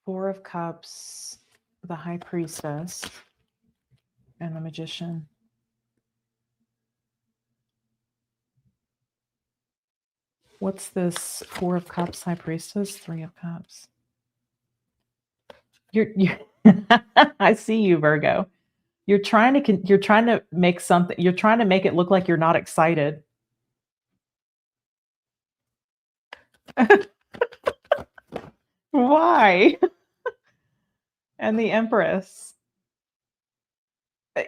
S2: Four of Cups, the High Priestess, and the Magician. What's this? 4 of Cups, High Priestess, 3 of Cups. You're I see you, Virgo. You're trying to make something. You're trying to make it look like you're not excited. Why? And the Empress.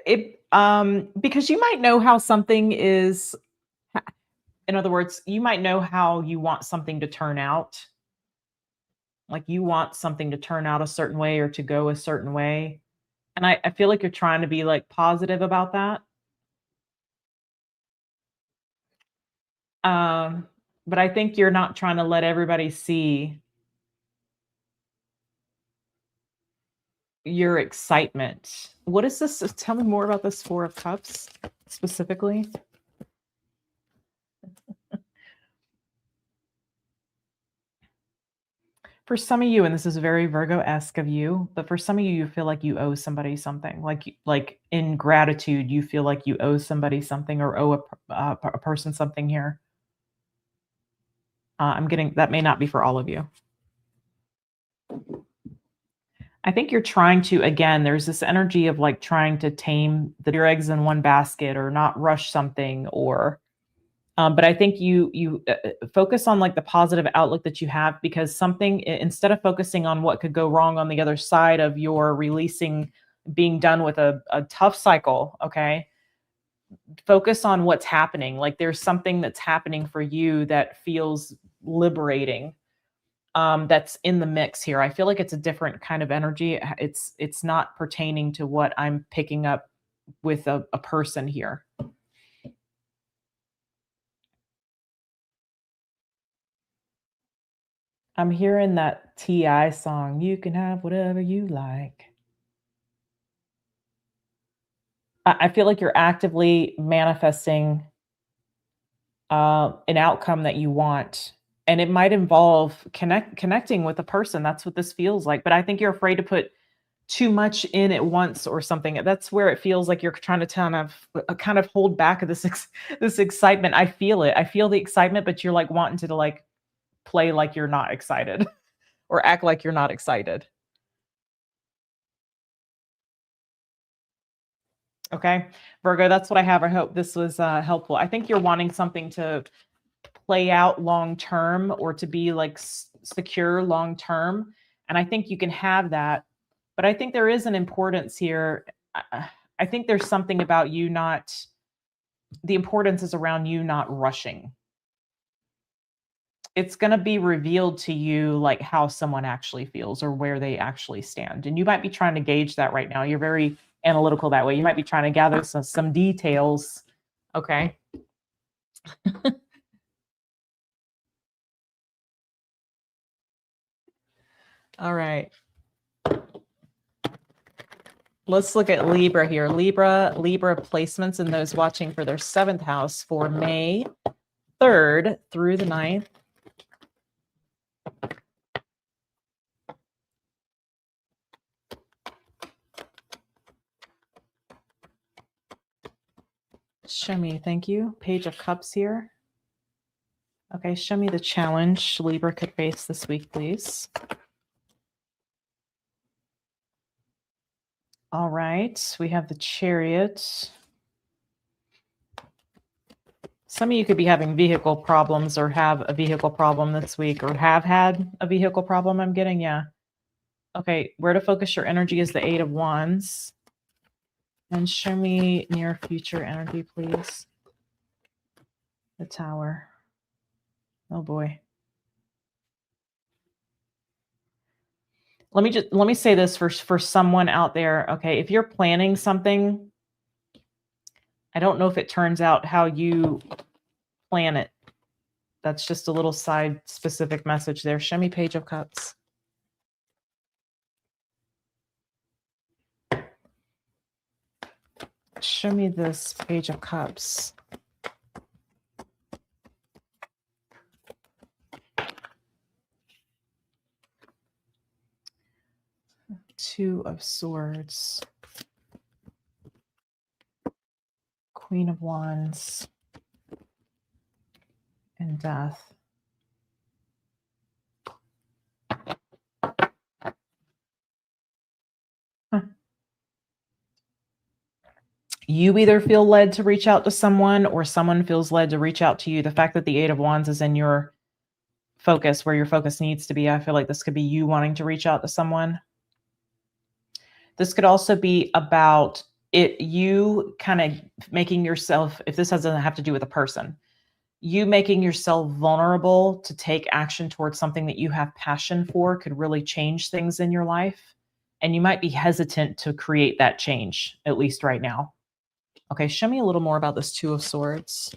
S2: Because you might know how something is, in other words, you might know how you want something to turn out. Like you want something to turn out a certain way or to go a certain way. And I feel like you're trying to be like positive about that. But I think you're not trying to let everybody see your excitement. What is this? Tell me more about this Four of Cups specifically. For some of you, and this is very Virgo-esque of you, but for some of you, you feel like you owe somebody something. Like in gratitude, you feel like you owe somebody something or owe a person something here. I'm getting that may not be for all of you. I think you're trying to, again, there's this energy of like trying to tame your eggs in one basket or not rush something or but I think you focus on like the positive outlook that you have because something instead of focusing on what could go wrong on the other side of your releasing, being done with a tough cycle, okay? Focus on what's happening. Like there's something that's happening for you that feels liberating. That's in the mix here. I feel like it's a different kind of energy. It's not pertaining to what I'm picking up with a person here. I'm hearing that T.I. song, You Can Have Whatever You Like. I feel like you're actively manifesting an outcome that you want. And it might involve connecting with a person. That's what this feels like. But I think you're afraid to put too much in at once or something. That's where it feels like you're trying to kind of hold back this excitement. I feel it. I feel the excitement, but you're like wanting to like play like you're not excited or act like you're not excited. Okay, Virgo, that's what I have. I hope this was helpful. I think you're wanting something to play out long term or to be like secure long term. And I think you can have that. But I think there is an importance here. I think there's something about you not, the importance is around you not rushing. It's going to be revealed to you like how someone actually feels or where they actually stand. And you might be trying to gauge that right now. You're very analytical that way. You might be trying to gather some details. Okay. All right. Let's look at Libra here. Libra placements and those watching for their 7th house for May 3rd through the 9th. Show me, thank you. Page of Cups here. Okay, show me the challenge Libra could face this week, please. All right, we have the Chariot. Some of you could be having vehicle problems or have a vehicle problem this week or have had a vehicle problem, I'm getting, yeah. Okay, where to focus your energy is the 8 of Wands. And show me near future energy, please. The Tower. Oh boy. Let me say this for someone out there. Okay, if you're planning something, I don't know if it turns out how you plan it. That's just a little side specific message there. Show me Page of Cups. Show me this Page of Cups. Two of Swords. Queen of Wands. And Death. You either feel led to reach out to someone or someone feels led to reach out to you. The fact that the 8 of Wands is in your focus, where your focus needs to be. I feel like this could be you wanting to reach out to someone. This could also be about you kind of making yourself, if this doesn't have to do with a person, you making yourself vulnerable to take action towards something that you have passion for could really change things in your life. And you might be hesitant to create that change, at least right now. Okay, show me a little more about this Two of Swords.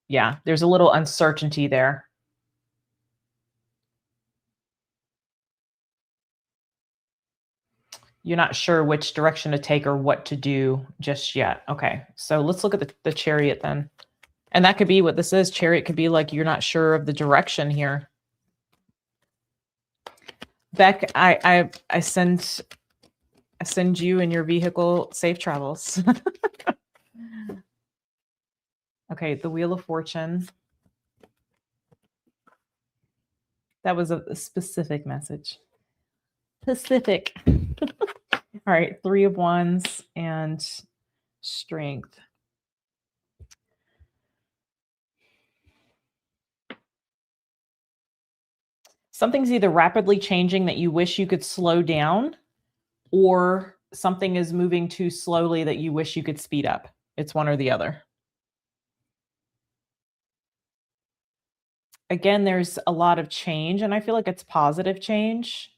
S2: Yeah, there's a little uncertainty there. You're not sure which direction to take or what to do just yet. Okay, so let's look at the Chariot then. And that could be what this is. Chariot could be like you're not sure of the direction here. Beck, I send you and your vehicle safe travels. Okay, the Wheel of Fortune. That was a specific message. Specific. All right, Three of Wands and Strength. Something's either rapidly changing that you wish you could slow down, or something is moving too slowly that you wish you could speed up. It's one or the other. Again, there's a lot of change, and I feel like it's positive change.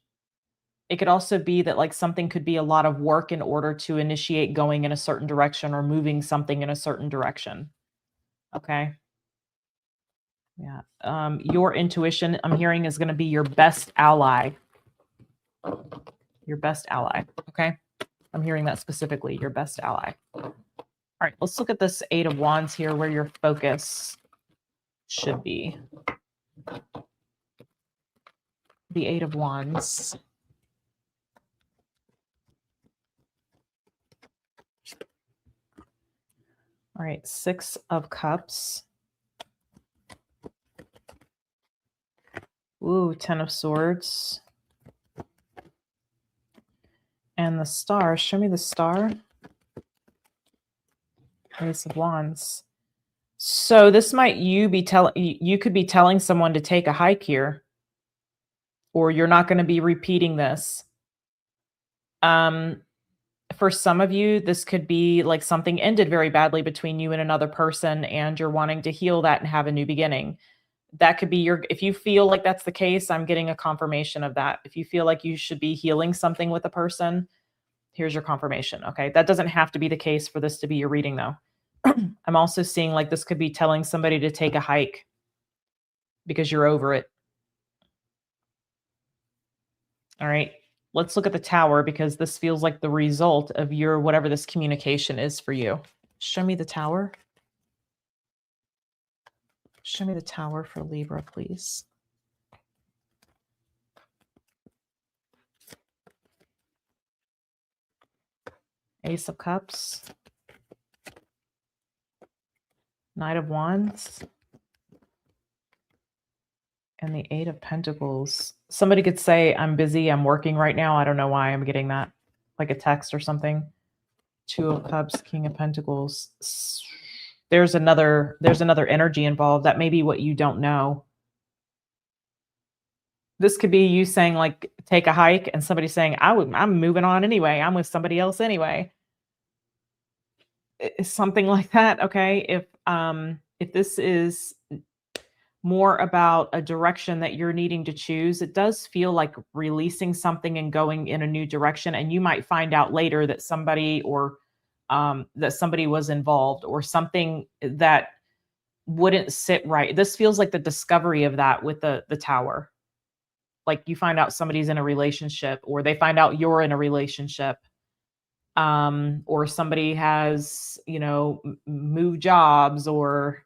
S2: It could also be that like something could be a lot of work in order to initiate going in a certain direction or moving something in a certain direction. Okay. Yeah. Your intuition, I'm hearing, is going to be your best ally. Your best ally. Okay. I'm hearing that specifically, your best ally. All right. Let's look at this Eight of Wands here, where your focus should be. The Eight of Wands. All right, Six of Cups. Ooh, Ten of Swords. And the Star. Show me the Star. Ace of Wands. So this might you could be telling someone to take a hike here, or you're not going to be repeating this. For some of you, this could be like something ended very badly between you and another person, and you're wanting to heal that and have a new beginning. That could be if you feel like that's the case, I'm getting a confirmation of that. If you feel like you should be healing something with a person, here's your confirmation. Okay. That doesn't have to be the case for this to be your reading though. I'm also seeing like this could be telling somebody to take a hike because you're over it. All right. Let's look at the Tower, because this feels like the result of your whatever this communication is for you. Show me the Tower. Show me the Tower for Libra, please. Ace of Cups. Knight of Wands. And the Eight of Pentacles. Somebody could say, I'm busy, I'm working right now. I don't know why I'm getting that. Like a text or something. Two of Cups, King of Pentacles. There's another energy involved. That may be what you don't know. This could be you saying like, take a hike, and somebody saying, I'm moving on anyway. I'm with somebody else anyway. It's something like that. Okay. If this is more about a direction that you're needing to choose, it does feel like releasing something and going in a new direction. And you might find out later that somebody was involved, or something that wouldn't sit right. This feels like the discovery of that with the Tower. Like you find out somebody's in a relationship, or they find out you're in a relationship. Or somebody has, moved jobs, or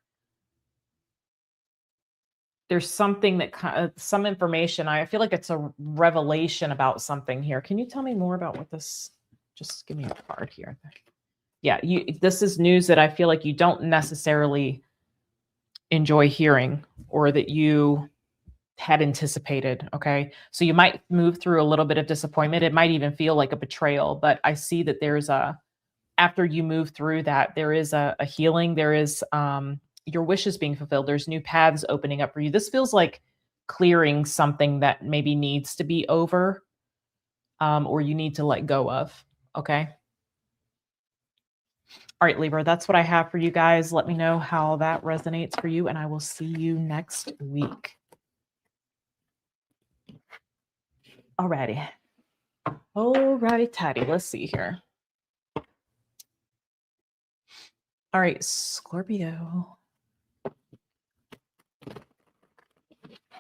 S2: there's something that some information. I feel like it's a revelation about something here. Can you tell me more about what this? Just give me a card here. Yeah, this is news that I feel like you don't necessarily enjoy hearing, or that you had anticipated. Okay, so you might move through a little bit of disappointment. It might even feel like a betrayal, but I see that after you move through that, there is a healing. There is your wishes being fulfilled. There's new paths opening up for you. This feels like clearing something that maybe needs to be over, or you need to let go of. Okay. All right, Libra, that's what I have for you guys. Let me know how that resonates for you, and I will see you next week. Alrighty. All right, Teddy. Let's see here. All right, Scorpio.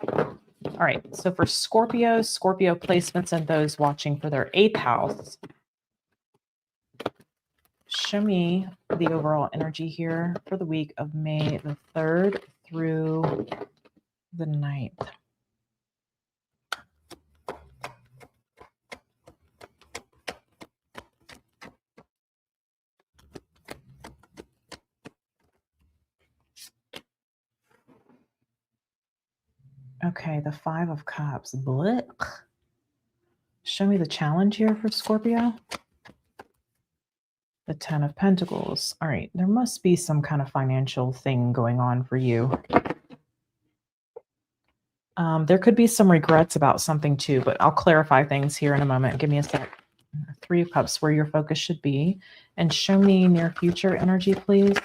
S2: All right, so for Scorpio placements and those watching for their 8th house, show me the overall energy here for the week of May the 3rd through the 9th. Okay, the 5 of Cups. Blech. Show me the challenge here for Scorpio. The 10 of Pentacles. All right, there must be some kind of financial thing going on for you. There could be some regrets about something too, but I'll clarify things here in a moment. Give me a sec. 3 of Cups, where your focus should be. And show me near future energy, please.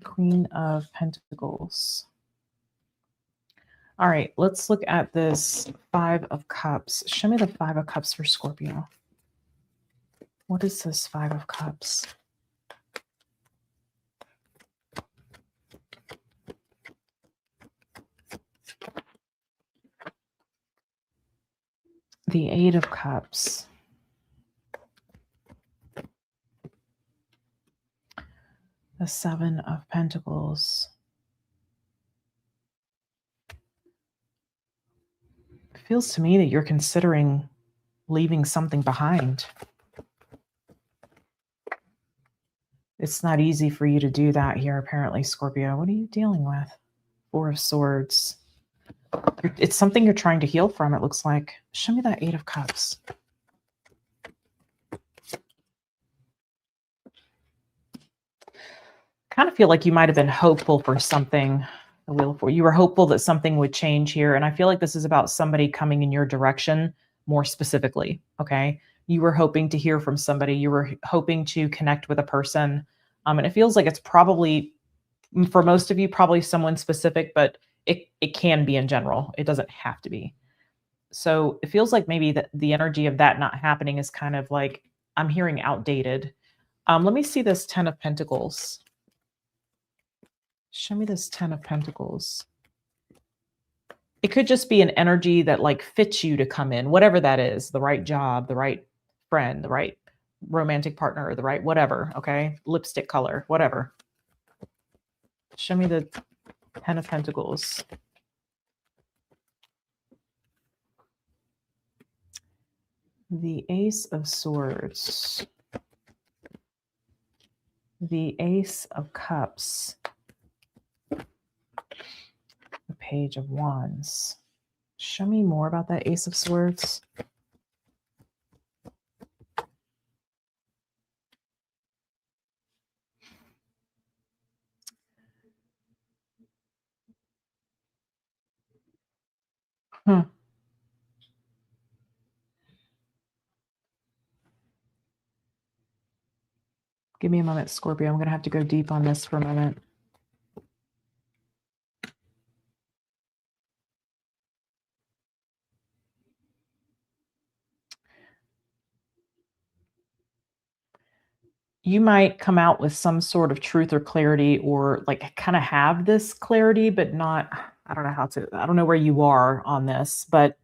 S2: Queen of Pentacles. All right, let's look at this 5 of Cups. Show me the 5 of Cups for Scorpio. What is this 5 of Cups? The 8 of Cups. The 7 of Pentacles. It feels to me that you're considering leaving something behind. It's not easy for you to do that here, apparently, Scorpio. What are you dealing with? 4 of Swords. It's something you're trying to heal from, it looks like. Show me that 8 of Cups. Kind of feel like you might have been hopeful for something. The Wheel of Fortune. You were hopeful that something would change here. And I feel like this is about somebody coming in your direction more specifically. Okay. You were hoping to hear from somebody. You were hoping to connect with a person. And it feels like it's probably, for most of you, probably someone specific, but it can be in general. It doesn't have to be. So it feels like maybe that the energy of that not happening is kind of like, I'm hearing outdated. Let me see this 10 of Pentacles. Show me this 10 of Pentacles. It could just be an energy that like fits you to come in, whatever that is, the right job, the right friend, the right romantic partner, the right whatever, okay? Lipstick color, whatever. Show me the 10 of Pentacles. The Ace of Swords. The Ace of Cups. The Page of Wands. Show me more about that Ace of Swords. Give me a moment, Scorpio. I'm going to have to go deep on this for a moment. You might come out with some sort of truth or clarity, or like kind of have this clarity, but not, I don't know where you are on this, but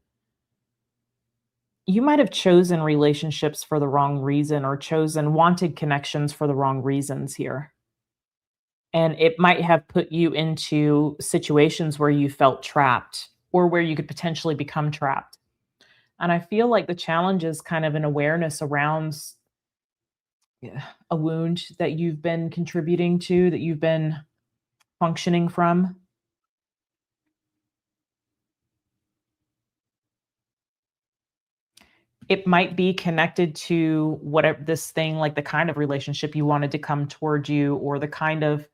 S2: you might have chosen relationships for the wrong reason, or wanted connections for the wrong reasons here. And it might have put you into situations where you felt trapped, or where you could potentially become trapped. And I feel like the challenge is kind of an awareness around a wound that you've been contributing to, that you've been functioning from. It might be connected to whatever this thing, like the kind of relationship you wanted to come towards you, or the kind of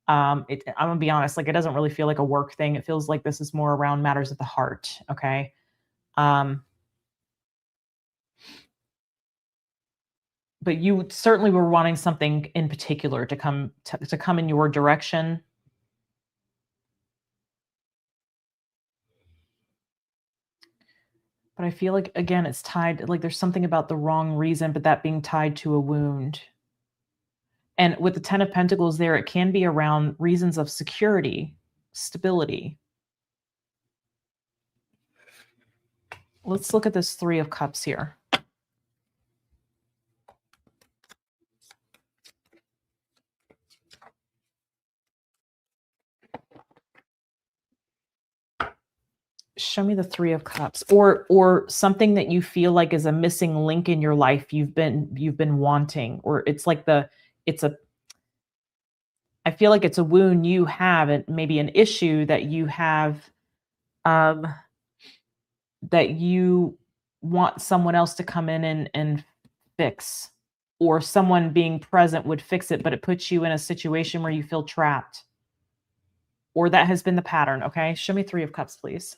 S2: I'm gonna be honest, like it doesn't really feel like a work thing. It feels like this is more around matters of the heart. Okay. Um, but you certainly were wanting something in particular to come in your direction. But I feel like again, it's tied, like there's something about the wrong reason, but that being tied to a wound. And with the 10 of Pentacles there, it can be around reasons of security, stability. Let's look at this 3 of Cups here. Show me the 3 of Cups, or something that you feel like is a missing link in your life you've been wanting, or it's like it's a I feel like it's a wound you have, and maybe an issue that you have, um, that you want someone else to come in and fix, or someone being present would fix it, but it puts you in a situation where you feel trapped, or that has been the pattern. Okay, show me 3 of Cups, please.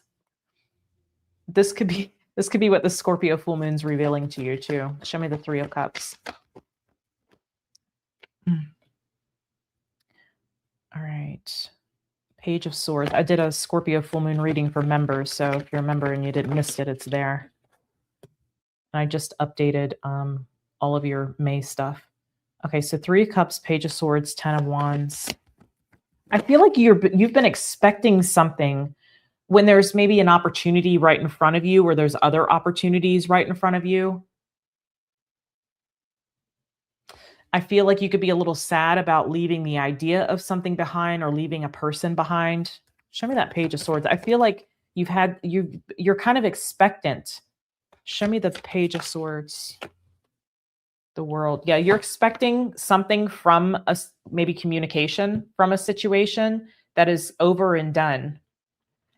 S2: This could be what the Scorpio full moon's revealing to you too. Show me the 3 of Cups. All right. Page of Swords. I did a Scorpio full moon reading for members, so if you're a member and you didn't miss it, it's there. I just updated all of your May stuff. Okay, so 3 of Cups, Page of Swords, 10 of Wands. I feel like you've been expecting something when there's maybe an opportunity right in front of you, or there's other opportunities right in front of you. I feel like you could be a little sad about leaving the idea of something behind, or leaving a person behind. Show me that Page of Swords. I feel like you're kind of expectant. Show me the Page of Swords. The World. Yeah, you're expecting something from maybe communication from a situation that is over and done.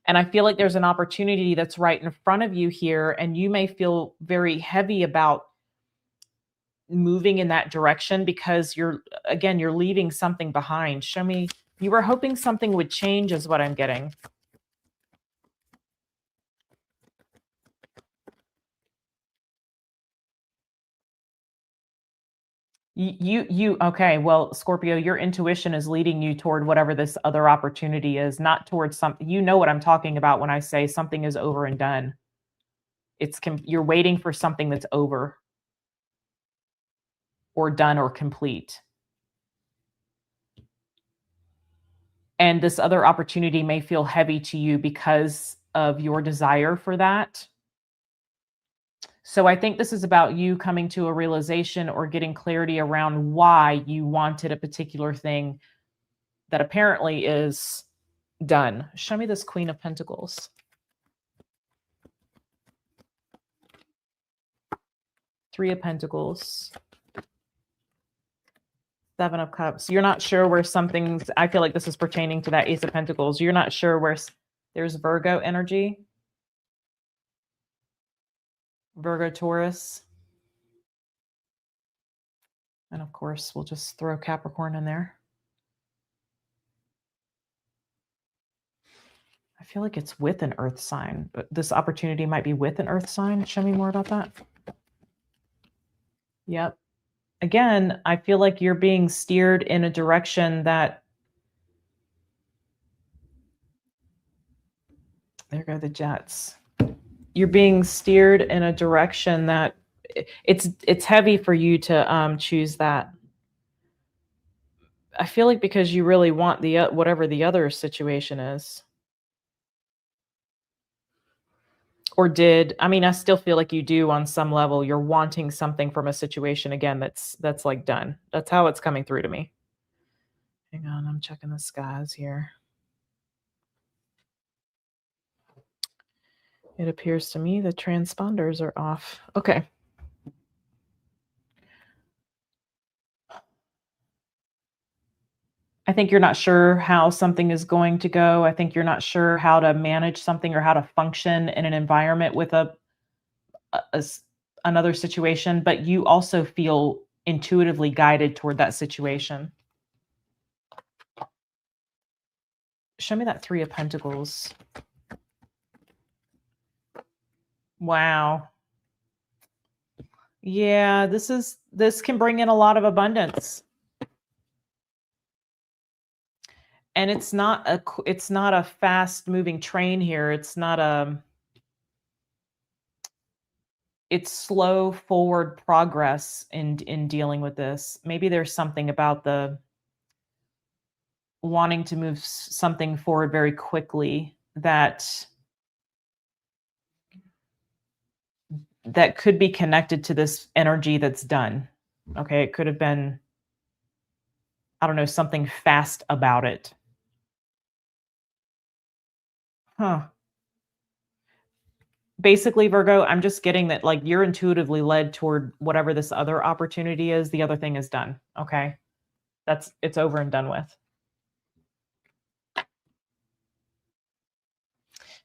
S2: And I feel like there's an opportunity that's right in front of you here, and you may feel very heavy about moving in that direction because you're leaving something behind. Show me, you were hoping something would change is what I'm getting. Okay, well, Scorpio, your intuition is leading you toward whatever this other opportunity is, not towards something. You know what I'm talking about when I say something is over and done. You're waiting for something that's over, or done, or complete. And this other opportunity may feel heavy to you because of your desire for that. So I think this is about you coming to a realization or getting clarity around why you wanted a particular thing that apparently is done. Show me this Queen of Pentacles. 3 of Pentacles. 7 of Cups. You're not sure where something's, I feel like this is pertaining to that Ace of Pentacles. You're not sure where there's Virgo energy. Virgo, Taurus. And of course, we'll just throw Capricorn in there. I feel like it's with an earth sign. This opportunity might be with an earth sign. Show me more about that. Yep. Again, I feel like you're being steered in a direction that, there go the jets. You're being steered in a direction that it's heavy for you to choose that. I feel like because you really want the whatever the other situation is. Or did. I mean, I still feel like you do on some level. You're wanting something from a situation again that's like done. That's how it's coming through to me. Hang on, I'm checking the skies here. It appears to me the transponders are off. Okay. I think you're not sure how something is going to go. I think you're not sure how to manage something or how to function in an environment with another situation, but you also feel intuitively guided toward that situation. Show me that Three of Pentacles. Wow. Yeah, this can bring in a lot of abundance. And it's not a fast moving train here. It's slow forward progress in dealing with this. Maybe there's something about the wanting to move something forward very quickly that could be connected to this energy that's done. Okay, it could have been, I don't know, something fast about it. Huh. Basically, Virgo, I'm just getting that like you're intuitively led toward whatever this other opportunity is. The other thing is done. Okay. It's over and done with.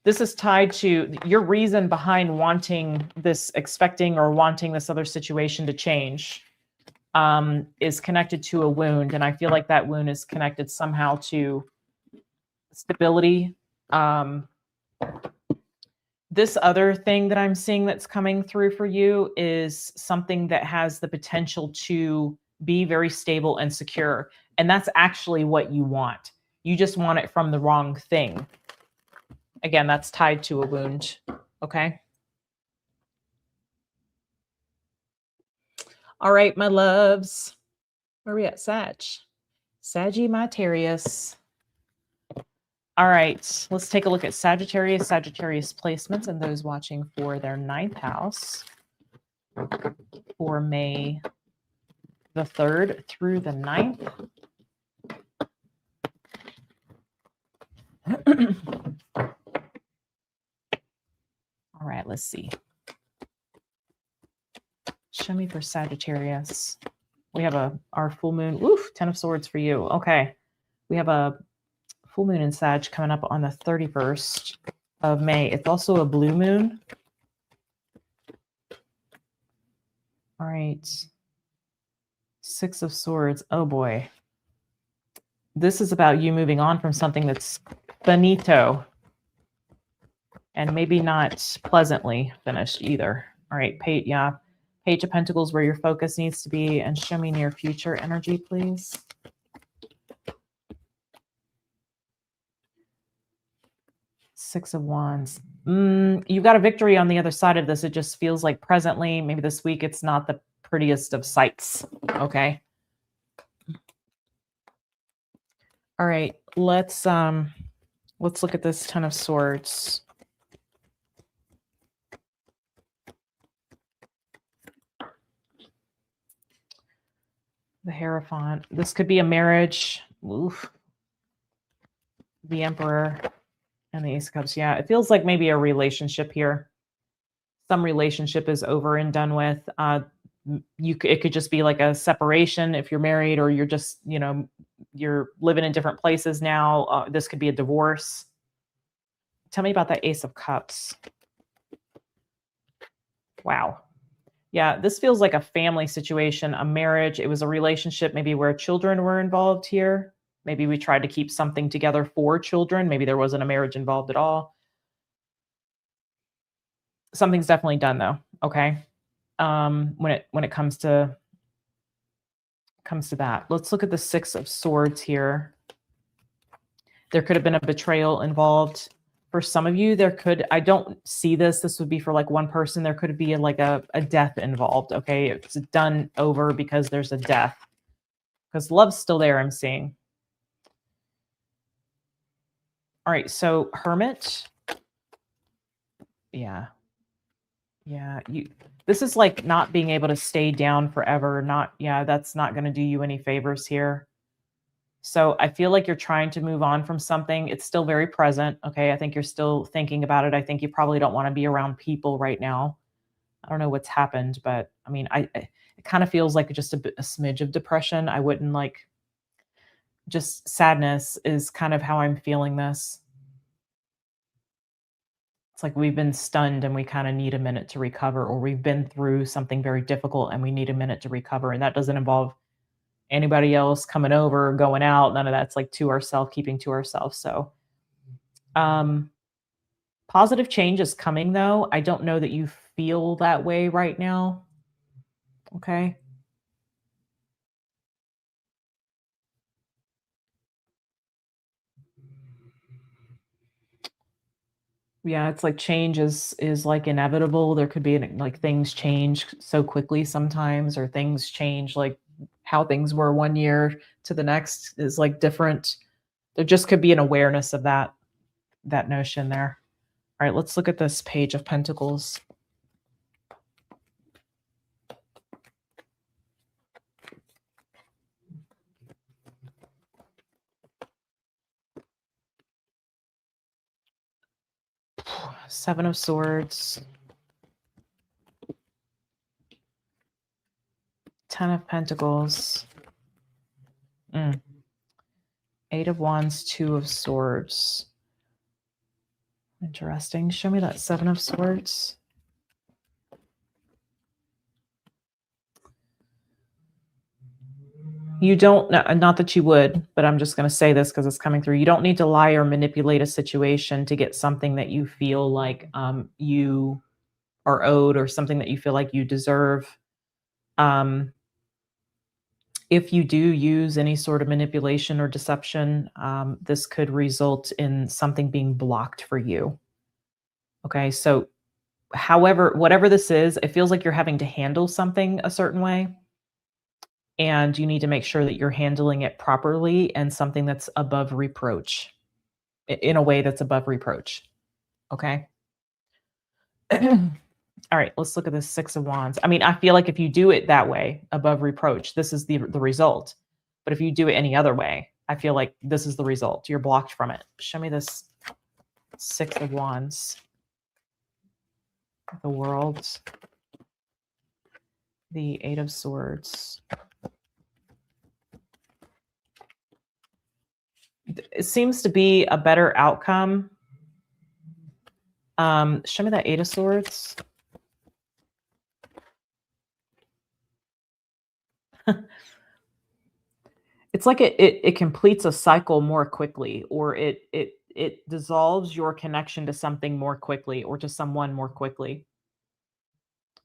S2: This is tied to your reason behind wanting this, expecting or wanting this other situation to change, is connected to a wound. And I feel like that wound is connected somehow to stability. This other thing that I'm seeing that's coming through for you is something that has the potential to be very stable and secure. And that's actually what you want. You just want it from the wrong thing. Again, that's tied to a wound. Okay. All right, my loves. Where are we at? Sagittarius. All right, let's take a look at Sagittarius placements and those watching for their 9th house for May the 3rd through the 9th. All right, let's see. Show me for Sagittarius. We have our full moon. Oof, 10 of Swords for you. Okay. We have a full moon in Sag coming up on the 31st of May. It's also a blue moon. All right. 6 of Swords. Oh boy. This is about you moving on from something that's finito. And maybe not pleasantly finished either. All right, Page of Pentacles, where your focus needs to be, and show me near future energy, please. Six of Wands. You've got a victory on the other side of this. It just feels like presently, maybe this week, it's not the prettiest of sights. Okay. All right, let's look at this 10 of Swords. The Hierophant. This could be a marriage. Oof. The Emperor and the Ace of Cups. Yeah, it feels like maybe a relationship here. Some relationship is over and done with. It could just be like a separation if you're married, or you're just, you're living in different places now. This could be a divorce. Tell me about that Ace of Cups. Wow. Yeah, this feels like a family situation, a marriage. It was a relationship maybe where children were involved here. Maybe we tried to keep something together for children. Maybe there wasn't a marriage involved at all. Something's definitely done though. Okay. When it comes to that, let's look at the 6 of Swords here. There could have been a betrayal involved. For some of you, I don't see this. This would be for like one person. There could be like a death involved. Okay. It's done over because there's a death. Because love's still there, I'm seeing. All right. So Hermit. Yeah. Yeah. This is like not being able to stay down forever. That's not going to do you any favors here. So I feel like you're trying to move on from something. It's still very present. Okay. I think you're still thinking about it. I think you probably don't want to be around people right now. I don't know what's happened, but I mean, it kind of feels like just a smidge of depression. I wouldn't just sadness is kind of how I'm feeling this. It's like we've been stunned and we kind of need a minute to recover, or we've been through something very difficult and we need a minute to recover. And that doesn't involve anybody else coming over, going out. None of that's like keeping to ourselves. So Positive change is coming, though. I don't know that you feel that way right now. Okay. Yeah, it's like change is like inevitable. There could be like things change so quickly sometimes, or things change like how things were one year to the next is like different. There just could be an awareness of that notion there. All right, let's look at this Page of Pentacles. Seven of Swords. 10 of Pentacles. Eight of Wands, Two of Swords. Interesting. Show me that Seven of Swords. You don't, not that you would, but I'm just going to say this because it's coming through. You don't need to lie or manipulate a situation to get something that you feel like you are owed, or something that you feel like you deserve. If you do use any sort of manipulation or deception, this could result in something being blocked for you. Okay, so however, whatever this is, it feels like you're having to handle something a certain way. And you need to make sure that you're handling it properly and something that's above reproach, in a way that's above reproach. Okay. All right, let's look at this Six of Wands. I mean, I feel like if you do it that way, above reproach, this is the result. But if you do it any other way, I feel like this is the result. You're blocked from it. Show me this Six of Wands. The World. The Eight of Swords. It seems to be a better outcome. Show me that Eight of Swords. It's like it completes a cycle more quickly, or it dissolves your connection to something more quickly, or to someone more quickly.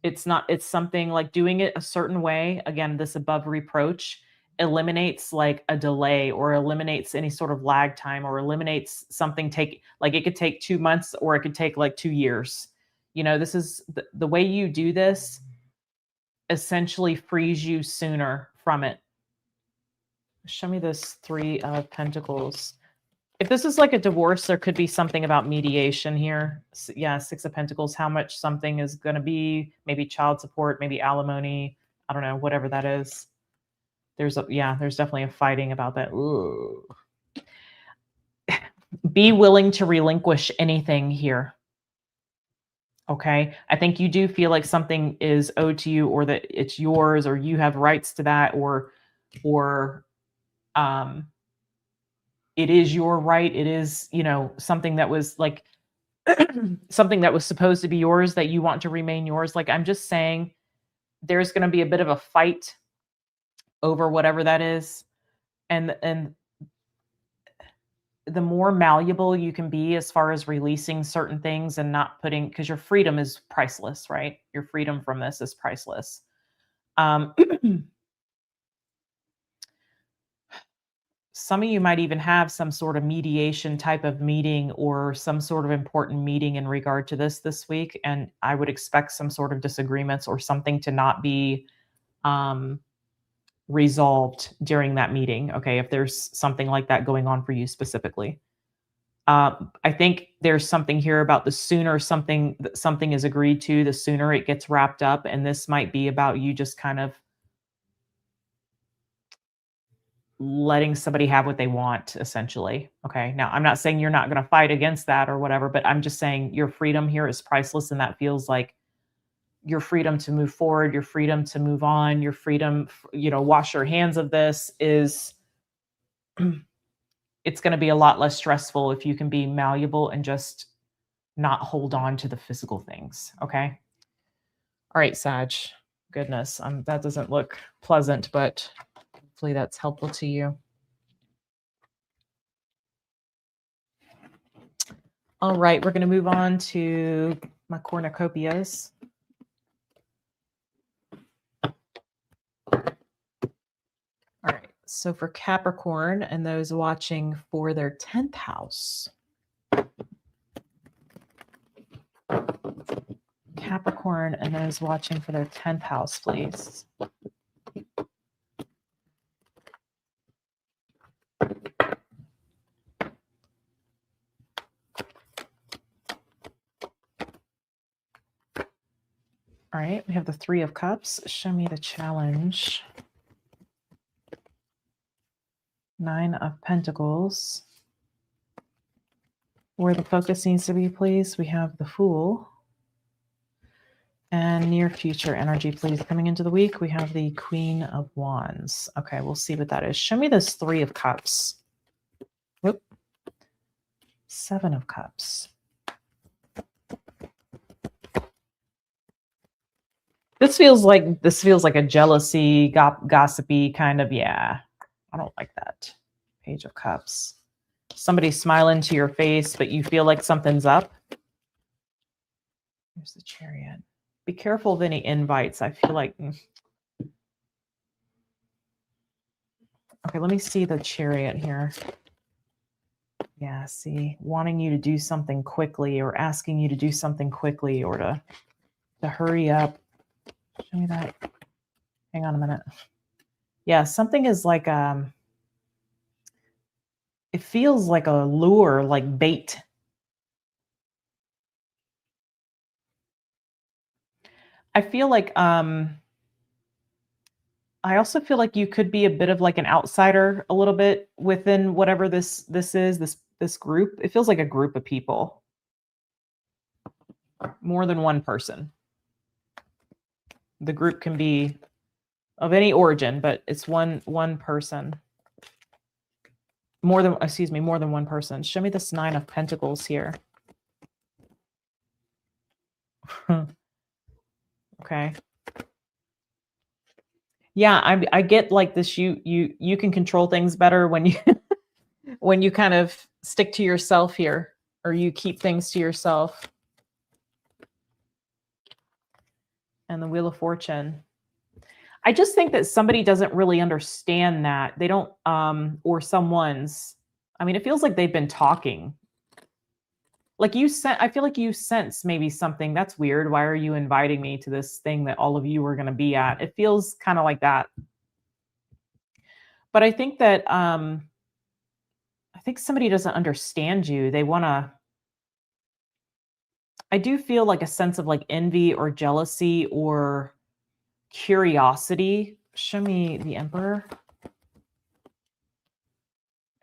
S2: It's something like doing it a certain way. Again, this above reproach eliminates like a delay, or eliminates any sort of lag time, or eliminates something like it could take 2 months, or it could take like 2 years. You know, this is the way you do this essentially frees you sooner from it. Show me this Three of Pentacles. If this is like a divorce, there could be something about mediation here. Yeah, Six of Pentacles, how much something is going to be, maybe child support, maybe alimony. I don't know, whatever that is. There's definitely a fighting about that. Ooh. Be willing to relinquish anything here. Okay. I think you do feel like something is owed to you, or that it's yours, or you have rights to that, or it is your right. It is, something that was like something that was supposed to be yours, that you want to remain yours. Like, I'm just saying there's going to be a bit of a fight over whatever that is. And the more malleable you can be as far as releasing certain things and not putting, because your freedom is priceless, right? Your freedom from this is priceless. Some of you might even have some sort of mediation type of meeting, or some sort of important meeting in regard to this week. And I would expect some sort of disagreements, or something to not be resolved during that meeting. Okay. If there's something like that going on for you specifically. I think there's something here about the sooner something is agreed to, the sooner it gets wrapped up. And this might be about you just kind of letting somebody have what they want, essentially. Okay. Now, I'm not saying you're not going to fight against that or whatever, but I'm just saying your freedom here is priceless. And that feels like your freedom to move forward, your freedom to move on, your freedom, wash your hands of this is, it's going to be a lot less stressful if you can be malleable and just not hold on to the physical things. Okay. All right, Sag. Goodness. That doesn't look pleasant, but hopefully that's helpful to you. All right, we're going to move on to my cornucopias. All right, so for Capricorn and those watching for their 10th house. Capricorn and those watching for their 10th house, please. All right, we have the Three of Cups. Show me the challenge. Nine of Pentacles. Where the focus needs to be, please. We have the Fool. And near future energy, please. Coming into the week, we have the Queen of Wands. Okay, we'll see what that is. Show me this Three of Cups. Whoop. Seven of Cups. This feels like a jealousy, gossipy kind of, yeah. I don't like that. Page of Cups. Somebody smiling to your face, but you feel like something's up. Here's the Chariot. Be careful of any invites. I feel like... Okay, let me see the Chariot here. Yeah, see, wanting you to do something quickly or asking you to do something quickly or to hurry up. Show me that. Hang on a minute. Yeah, something is like it feels like a lure, like bait. I feel like I also feel like you could be a bit of like an outsider a little bit within whatever this is, this group. It feels like a group of people. More than one person. The group can be of any origin, but it's one person. More than one person. Show me this Nine of Pentacles here. Okay. Yeah, I get like this. You can control things better when you when you kind of stick to yourself here, or you keep things to yourself. And the Wheel of Fortune. I just think that somebody doesn't really understand that. They don't, or someone's, I mean, it feels like they've been talking. Like I feel like you sense maybe something that's weird. Why are you inviting me to this thing that all of you are going to be at? It feels kind of like that. But I think that, I think somebody doesn't understand you. They want to, I do feel like a sense of like envy or jealousy or curiosity. Show me the Emperor.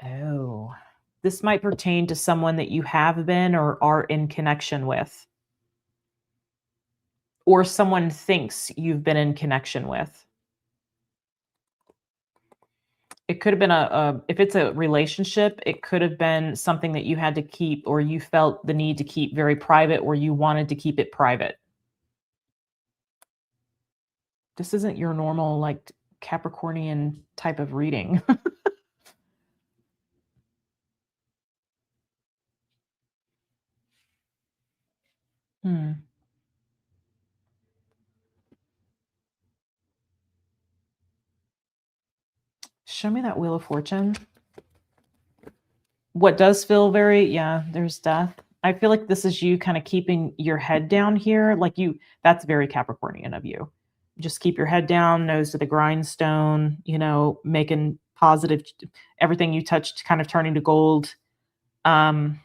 S2: Oh, this might pertain to someone that you have been or are in connection with. Or someone thinks you've been in connection with. It could have been if it's a relationship, it could have been something that you had to keep or you felt the need to keep very private or you wanted to keep it private. This isn't your normal, like, Capricornian type of reading. Show me that Wheel of Fortune. What does feel very, yeah, there's death. I feel like this is you kind of keeping your head down here. Like that's very Capricornian of you. Just keep your head down, nose to the grindstone, making positive, everything you touched kind of turning to gold. Wow.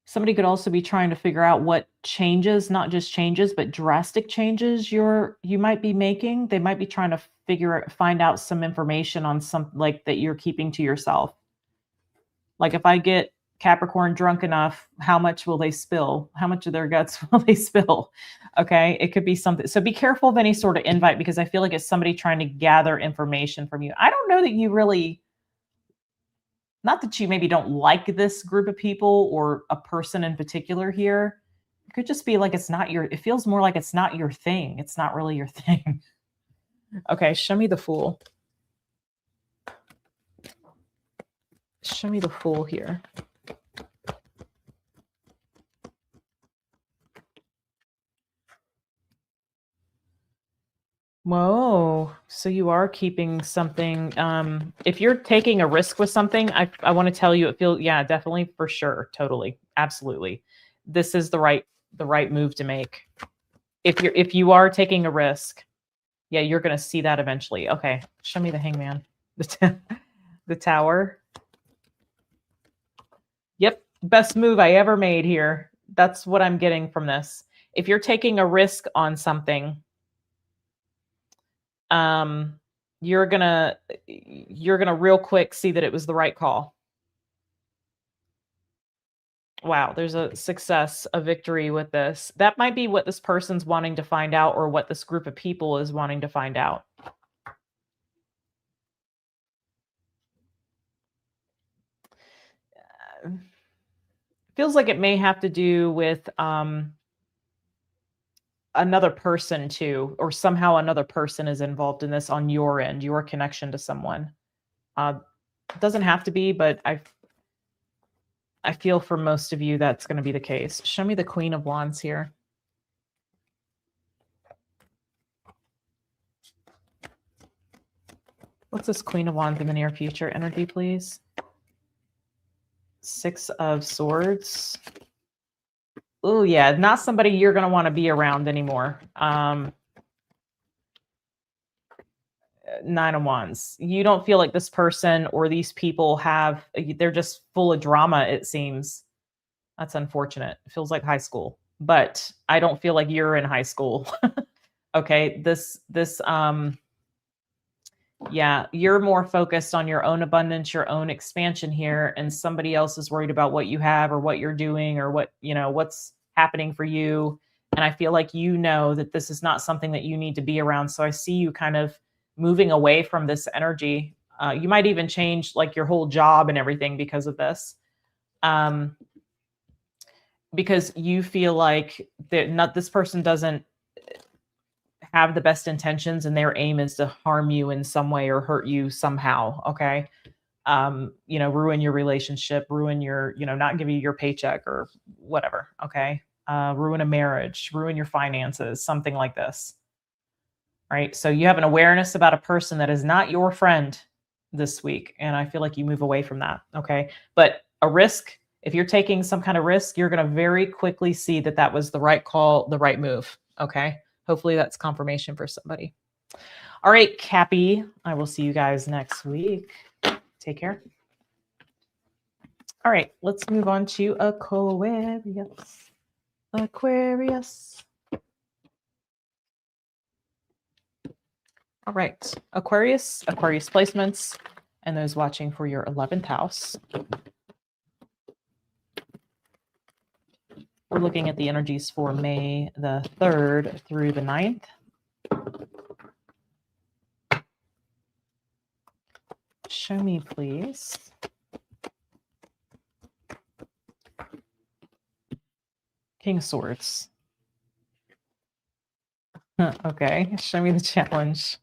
S2: Somebody could also be trying to figure out what changes, not just changes, but drastic changes you might be making. They might be trying to find out some information on something like that you're keeping to yourself. Like if I get Capricorn drunk enough, how much will they spill? How much of their guts will they spill? Okay. It could be something. So be careful of any sort of invite because I feel like it's somebody trying to gather information from you. I don't know that you really, not that you maybe don't like this group of people or a person in particular here. Could just be like it's not your, it feels more like it's not your thing. It's not really your thing. Okay, show me the Fool. Show me the Fool here. Whoa. So you are keeping something. If you're taking a risk with something, I want to tell you it feels, yeah, definitely, for sure. Totally. Absolutely. This is the right move to make. If you are taking a risk, yeah, you're going to see that eventually. Okay. Show me the Hangman. The Tower. Yep. Best move I ever made here. That's what I'm getting from this. If you're taking a risk on something, you're gonna real quick see that it was the right call. Wow, there's a success, a victory with this. That might be what this person's wanting to find out, or what this group of people is wanting to find out. Feels like it may have to do with another person too, or somehow another person is involved in this on your end, your connection to someone. It doesn't have to be, but I feel for most of you that's going to be the case. Show me the Queen of Wands here. What's this Queen of Wands in the near future energy, please? Six of Swords. Oh, yeah, not somebody you're going to want to be around anymore. Nine of Wands. You don't feel like this person or these people they're just full of drama, it seems. That's unfortunate. It feels like high school, but I don't feel like you're in high school. Okay, yeah, you're more focused on your own abundance, your own expansion here, and somebody else is worried about what you have or what you're doing or what's happening for you. And I feel like that this is not something that you need to be around. So I see you kind of moving away from this energy. You might even change like your whole job and everything because of this. Because you feel like this person doesn't have the best intentions, and their aim is to harm you in some way or hurt you somehow. Okay. Ruin your relationship, ruin your, not give you your paycheck or whatever. Okay. Ruin a marriage, ruin your finances, something like this. Right. So you have an awareness about a person that is not your friend this week. And I feel like you move away from that. Okay. But a risk, if you're taking some kind of risk, you're going to very quickly see that that was the right call, the right move. Okay. Hopefully that's confirmation for somebody. All right, Cappy, I will see you guys next week. Take care. All right, let's move on to Aquarius. Aquarius. All right, Aquarius placements, and those watching for your 11th house. We're looking at the energies for May the 3rd through the 9th. Show me, please. King of Swords. Okay, show me the challenge.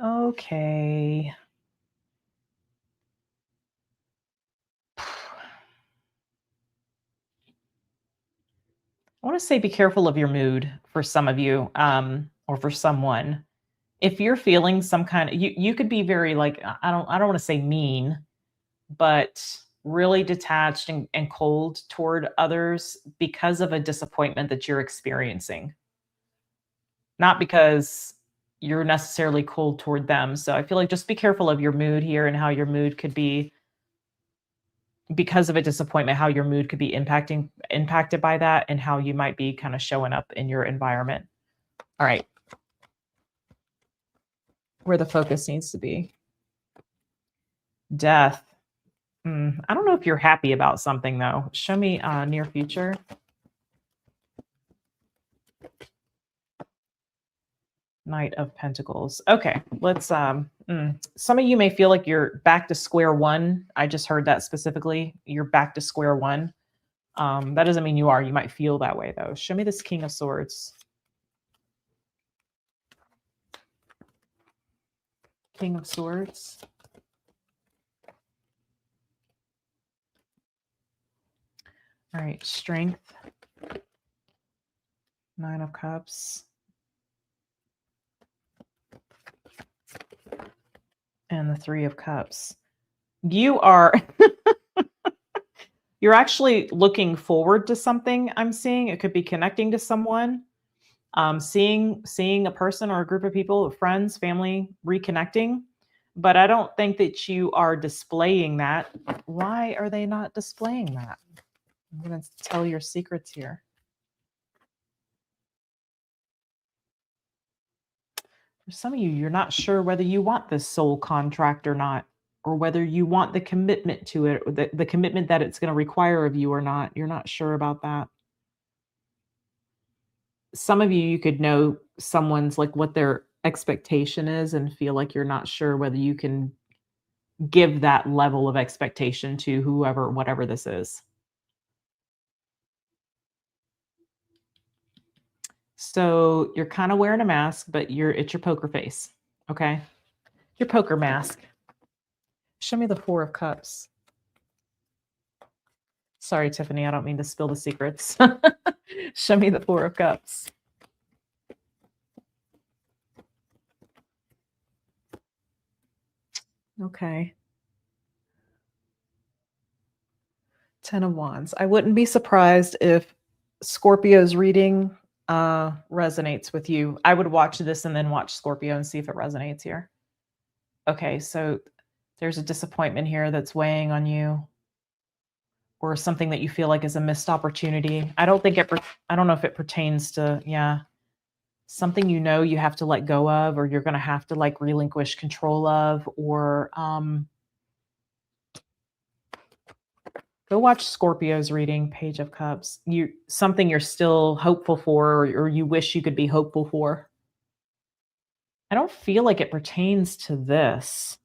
S2: Okay. I want to say be careful of your mood for some of you, or for someone. If you're feeling some kind of, you could be very like, I don't want to say mean, but really detached and cold toward others because of a disappointment that you're experiencing. Not because you're necessarily cold toward them. So I feel like just be careful of your mood here and how your mood could be, because of a disappointment, how your mood could be impacted by that, and how you might be kind of showing up in your environment. All right. Where the focus needs to be. Death. I don't know if you're happy about something though. Show me near future. Knight of Pentacles. Okay, let's some of you may feel like you're back to square one. I just heard that specifically. You're back to square one. That doesn't mean you are. You might feel that way, though. Show me this King of Swords. King of Swords. All right, Strength. 9 of Cups. And the 3 of Cups. You are... You're actually looking forward to something, I'm seeing. It could be connecting to someone, seeing a person or a group of people, friends, family, reconnecting. But I don't think that you are displaying that. Why are they not displaying that? I'm going to tell your secrets here. For some of you, you're not sure whether you want this soul contract or not, or whether you want the commitment to it, or the commitment that it's going to require of you or not. You're not sure about that. Some of you could know someone's like what their expectation is and feel like you're not sure whether you can give that level of expectation to whoever, whatever this is. So you're kind of wearing a mask, but it's your poker face. Okay. Your poker mask. Show me the 4 of Cups. Sorry, Tiffany, I don't mean to spill the secrets. Show me the 4 of Cups. Okay. 10 of Wands. I wouldn't be surprised if Scorpio's reading resonates with you. I would watch this and then watch Scorpio and see if it resonates here. Okay, so there's a disappointment here that's weighing on you, or something that you feel like is a missed opportunity. I don't know if it pertains to, something you know you have to let go of, or you're going to have to like relinquish control of, or go watch Scorpio's reading, Page of Cups. Something you're still hopeful for, or you wish you could be hopeful for. I don't feel like it pertains to this.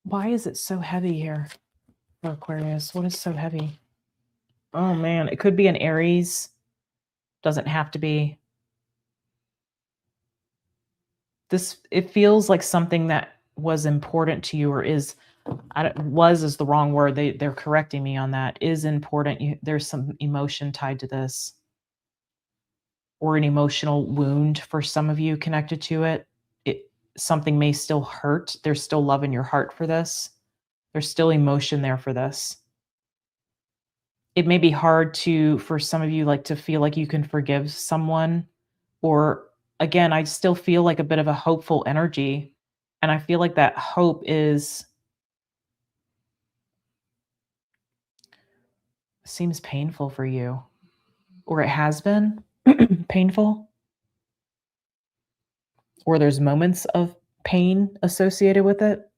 S2: Why is it so heavy here for Aquarius? What is so heavy? Oh man, it could be an Aries. Doesn't have to be. It feels like something that was important to you, or is the wrong word. They're correcting me on that. Is important. There's some emotion tied to this, or an emotional wound for some of you connected to it. Something may still hurt. There's still love in your heart for this. There's still emotion there for this. It may be hard for some of you, like, to feel like you can forgive someone, or again, I still feel like a bit of a hopeful energy. And I feel like that hope seems painful for you, or it has been painful, or there's moments of pain associated with it.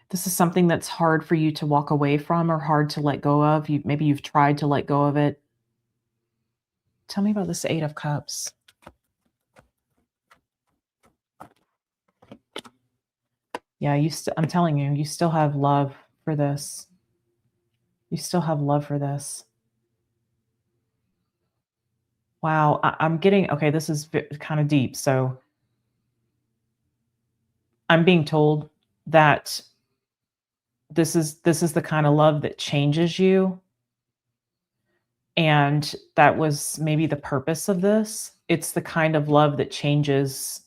S2: This is something that's hard for you to walk away from, or hard to let go of. Maybe you've tried to let go of it. Tell me about this 8 of Cups. Yeah, I'm telling you, you still have love for this. You still have love for this. Wow, I'm getting, okay, this is kind of deep. So I'm being told that this is the kind of love that changes you. And that was maybe the purpose of this. It's the kind of love that changes.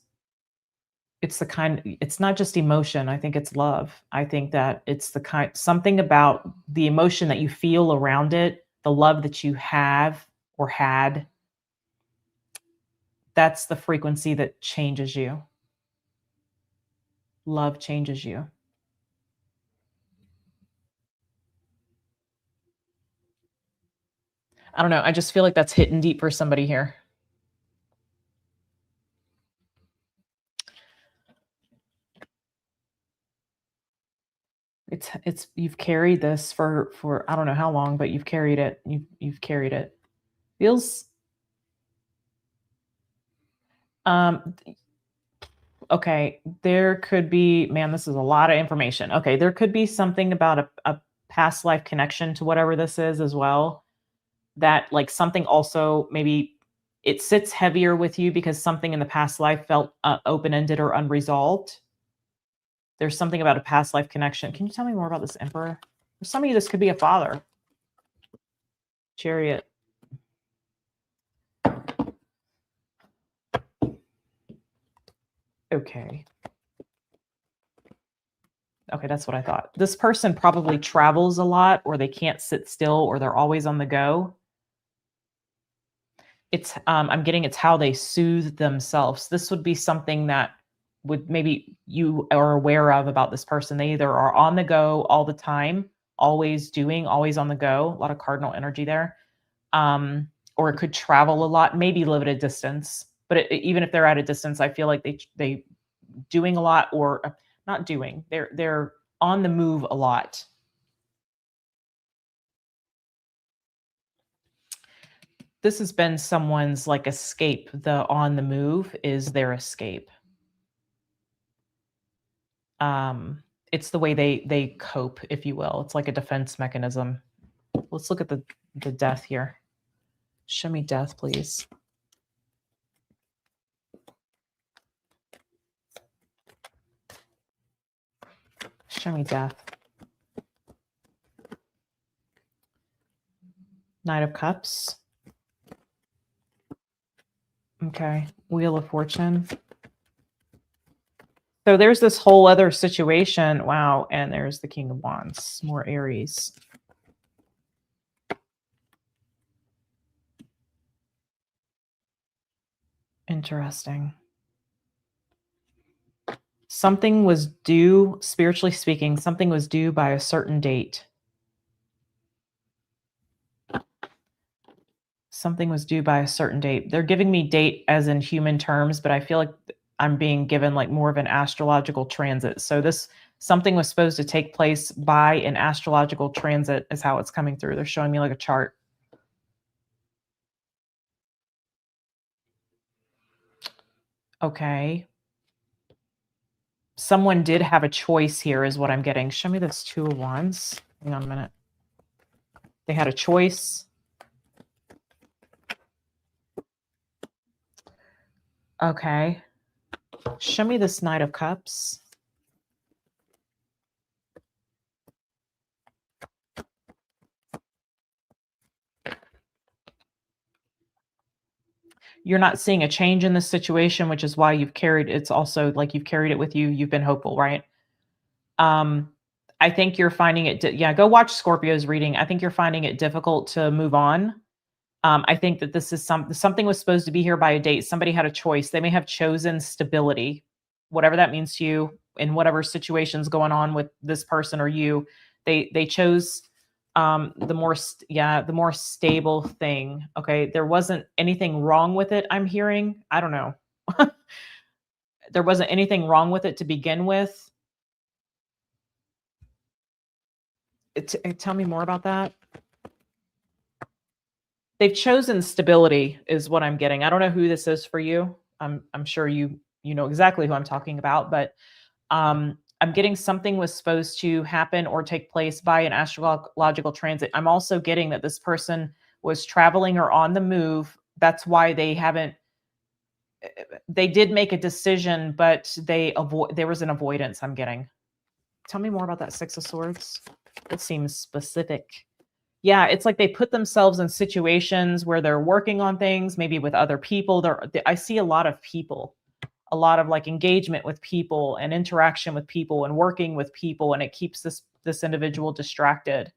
S2: It's not just emotion. I think it's love. I think that it's something about the emotion that you feel around it, the love that you have or had. That's the frequency that changes you. Love changes you. I don't know. I just feel like that's hitting deep for somebody here. It's you've carried this for I don't know how long, but you've carried it. You've carried it. Feels um okay, there could be, man, this is a lot of information. Okay, there could be something about a past life connection to whatever this is as well. That like something also maybe it sits heavier with you because something in the past life felt open-ended or unresolved. There's something about a past life connection. Can you tell me more about this Emperor? For some of you, this could be a father. Chariot. Okay. Okay, that's what I thought. This person probably travels a lot, or they can't sit still, or they're always on the go. It's I'm getting it's how they soothe themselves. This would be something that would maybe you are aware of about this person. They either are on the go all the time, always doing, always on the go, a lot of cardinal energy there. Or it could travel a lot, maybe live at a distance. But even if they're at a distance, I feel like they doing a lot, or not doing. They're on the move a lot. This has been someone's like escape. The on the move is their escape. It's the way they cope, if you will. It's like a defense mechanism. Let's look at the death here. Show me death, please. Show me death. Knight of Cups. Okay. Wheel of Fortune. So there's this whole other situation. Wow. And there's the King of Wands. More Aries. Interesting. Something was due, spiritually speaking, something was due by a certain date. Something was due by a certain date. They're giving me date as in human terms, but I feel like I'm being given like more of an astrological transit. So this something was supposed to take place by an astrological transit is how it's coming through. They're showing me like a chart. Okay. Someone did have a choice here is what I'm getting. Show me this Two of Wands. Hang on a minute. They had a choice. Okay. Show me this Knight of Cups. You're not seeing a change in this situation, which is why you've carried, it's also like you've carried it with you. You've been hopeful, right? I think you're finding it, yeah, go watch Scorpio's reading. I think you're finding it difficult to move on. I think that this is something was supposed to be here by a date. Somebody had a choice. They may have chosen stability, whatever that means to you, in whatever situation's going on with this person or you. They chose the more stable thing. Okay, there wasn't anything wrong with it. I'm hearing. I don't know. There wasn't anything wrong with it to begin with. Tell me more about that. They've chosen stability is what I'm getting. I don't know who this is for you. I'm sure you know exactly who I'm talking about, but I'm getting something was supposed to happen or take place by an astrological transit. I'm also getting that this person was traveling or on the move. That's why they haven't, they did make a decision, but there was an avoidance I'm getting. Tell me more about that Six of Swords. It seems specific. Yeah, it's like they put themselves in situations where they're working on things, maybe with other people. I see a lot of people, a lot of like engagement with people and interaction with people and working with people, and it keeps this individual distracted.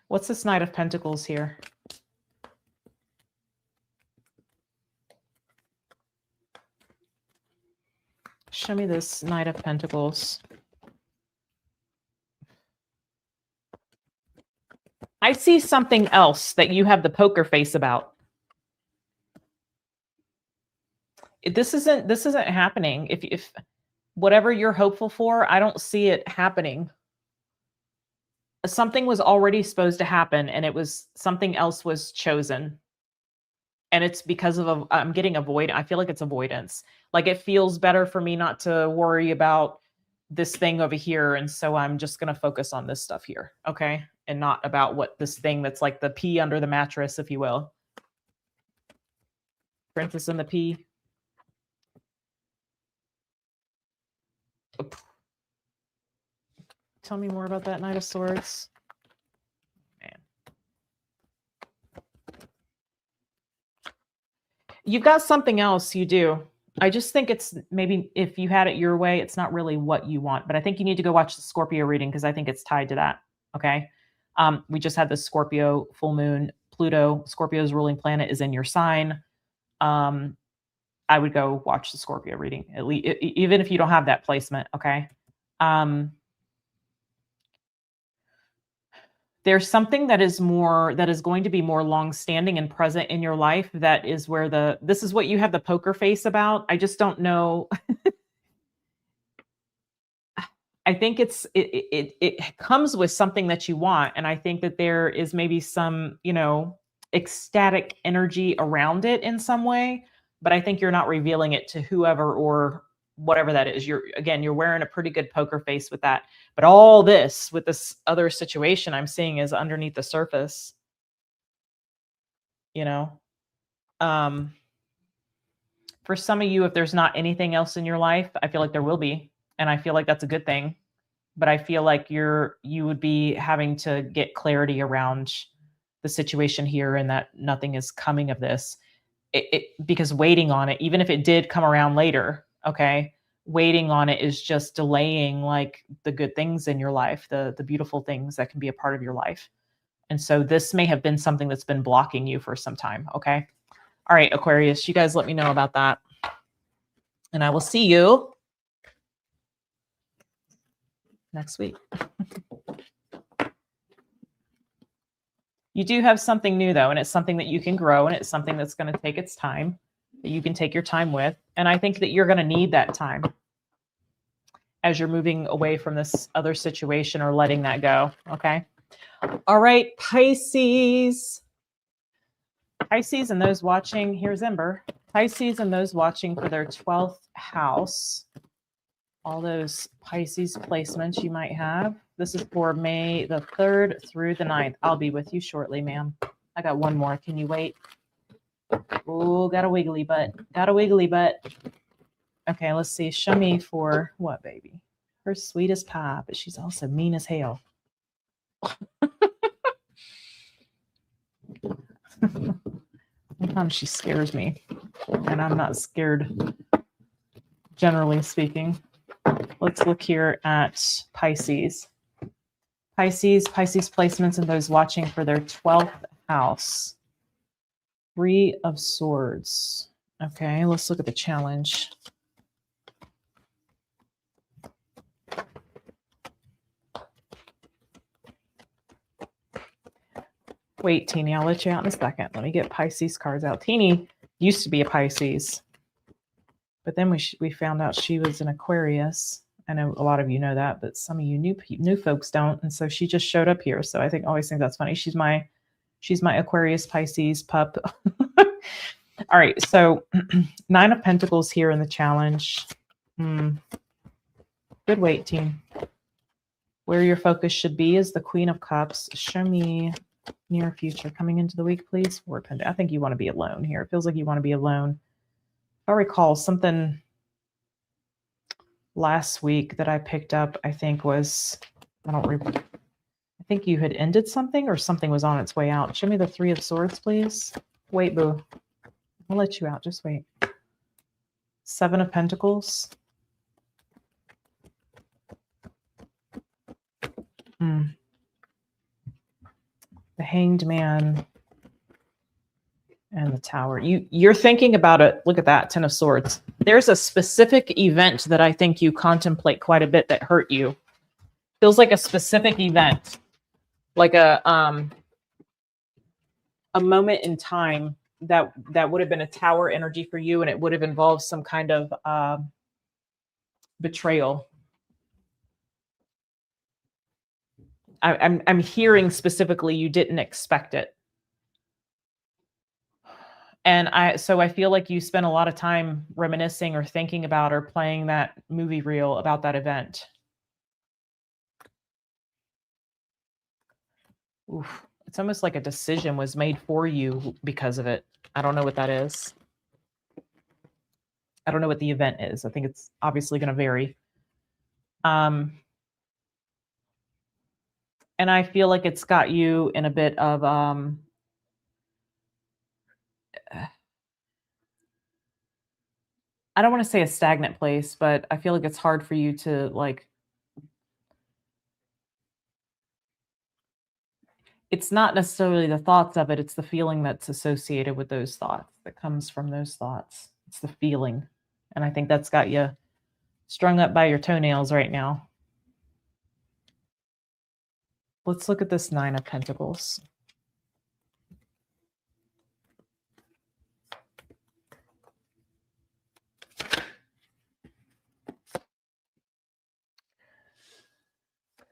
S2: What's this Knight of Pentacles here? Show me this Knight of Pentacles. I see something else that you have the poker face about. This isn't happening. If whatever you're hopeful for, I don't see it happening. Something was already supposed to happen, and it was something else was chosen. And it's because of I'm getting I feel like it's avoidance. Like it feels better for me not to worry about this thing over here. And so I'm just going to focus on this stuff here. Okay. And not about what this thing that's like the pea under the mattress, if you will. Princess and the Pea. Tell me more about that Knight of Swords. Man. You've got something else you do. I just think it's maybe if you had it your way, it's not really what you want. But I think you need to go watch the Scorpio reading because I think it's tied to that. Okay. We just had the Scorpio full moon. Pluto, Scorpio's ruling planet, is in your sign. I would go watch the Scorpio reading, at least, even if you don't have that placement. Okay. There's something that is going to be more long-standing and present in your life. That is where this is what you have the poker face about. I just don't know. I think it comes with something that you want. And I think that there is maybe some, ecstatic energy around it in some way, but I think you're not revealing it to whoever or whatever that is. You're wearing a pretty good poker face with that. But all this with this other situation I'm seeing is underneath the surface, For some of you, if there's not anything else in your life, I feel like there will be. And I feel like that's a good thing. But I feel like you would be having to get clarity around the situation here and that nothing is coming of this. Because waiting on it, even if it did come around later, okay, waiting on it is just delaying like the good things in your life, the beautiful things that can be a part of your life. And so this may have been something that's been blocking you for some time. Okay. All right, Aquarius, you guys let me know about that. And I will see you next week. You do have something new though, and it's something that you can grow, and it's something that's going to take its time, that you can take your time with. And I think that you're going to need that time as you're moving away from this other situation or letting that go. Okay. All right, Pisces. Pisces and those watching, here's Ember. Pisces and those watching for their 12th house. All those Pisces placements you might have. This is for May the 3rd through the 9th. I'll be with you shortly, ma'am. I got one more. Can you wait? Oh, got a wiggly butt. Got a wiggly butt. Okay, let's see. Show me for what, baby? Her sweet as pie, but she's also mean as hell. Sometimes she scares me, and I'm not scared, generally speaking. Let's look here at Pisces. Pisces placements and those watching for their 12th house. 3 of Swords. Okay, let's look at the challenge. Wait, Teeny, I'll let you out in a second. Let me get Pisces cards out. Teeny used to be a Pisces, but then we found out she was an Aquarius. I know a lot of you know that, but some of you new folks don't. And so she just showed up here. So I always think that's funny. She's my Aquarius Pisces pup. All right. So 9 of Pentacles here in the challenge. Good wait, team. Where your focus should be is the Queen of Cups. Show me near future coming into the week, please. I think you want to be alone here. It feels like you want to be alone. If I recall something last week that I picked up, I think was, I think you had ended something or something was on its way out. Show me the 3 of Swords, please. Wait, boo. I'll let you out. Just wait. 7 of Pentacles. The Hanged Man and the Tower. You're thinking about it. Look at that, 10 of Swords. There's a specific event that I think you contemplate quite a bit that hurt you. Feels like a specific event, like a a moment in time that would have been a tower energy for you, and it would have involved some kind of betrayal. I'm hearing specifically you didn't expect it. And so I feel like you spent a lot of time reminiscing or thinking about or playing that movie reel about that event. Oof. It's almost like a decision was made for you because of it. I don't know what that is. I don't know what the event is. I think it's obviously going to vary. And I feel like it's got you in a bit of I don't want to say a stagnant place, but I feel like it's hard for you to like, it's not necessarily the thoughts of it, it's the feeling that's associated with those thoughts, that comes from those thoughts. It's the feeling. And I think that's got you strung up by your toenails right now. Let's look at this Nine of Pentacles.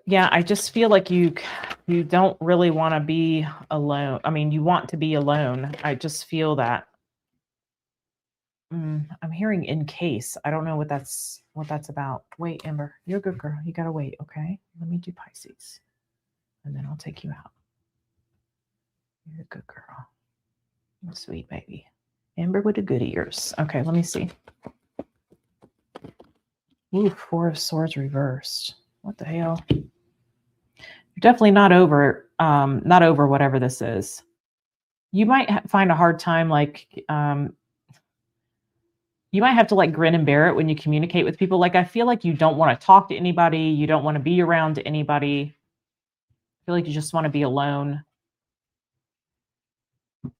S2: Yeah, I just feel like you don't really want to be alone. I mean, you want to be alone. I just feel that. I'm hearing in case. I don't know what that's about. Wait, Amber, you're a good girl. You gotta wait, okay? Let me do Pisces, and then I'll take you out. You're a good girl. You're a sweet baby. Amber with the good ears. Okay, let me see. Ooh, Four of Swords reversed. What the hell? You're definitely not over whatever this is. You might find a hard time, like, you might have to like grin and bear it when you communicate with people. Like, I feel like you don't want to talk to anybody. You don't want to be around anybody. I feel like you just want to be alone.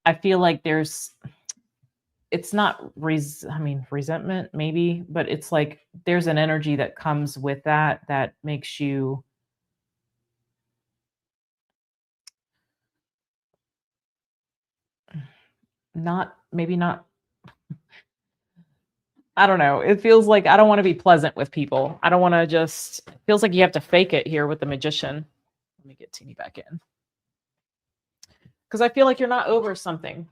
S2: I feel like it's not, resentment maybe, but it's like there's an energy that comes with that makes you maybe not. I don't know. It feels like I don't want to be pleasant with people. I don't want to it feels like you have to fake it here with the Magician. Let me get Teeny back in. Because I feel like you're not over something.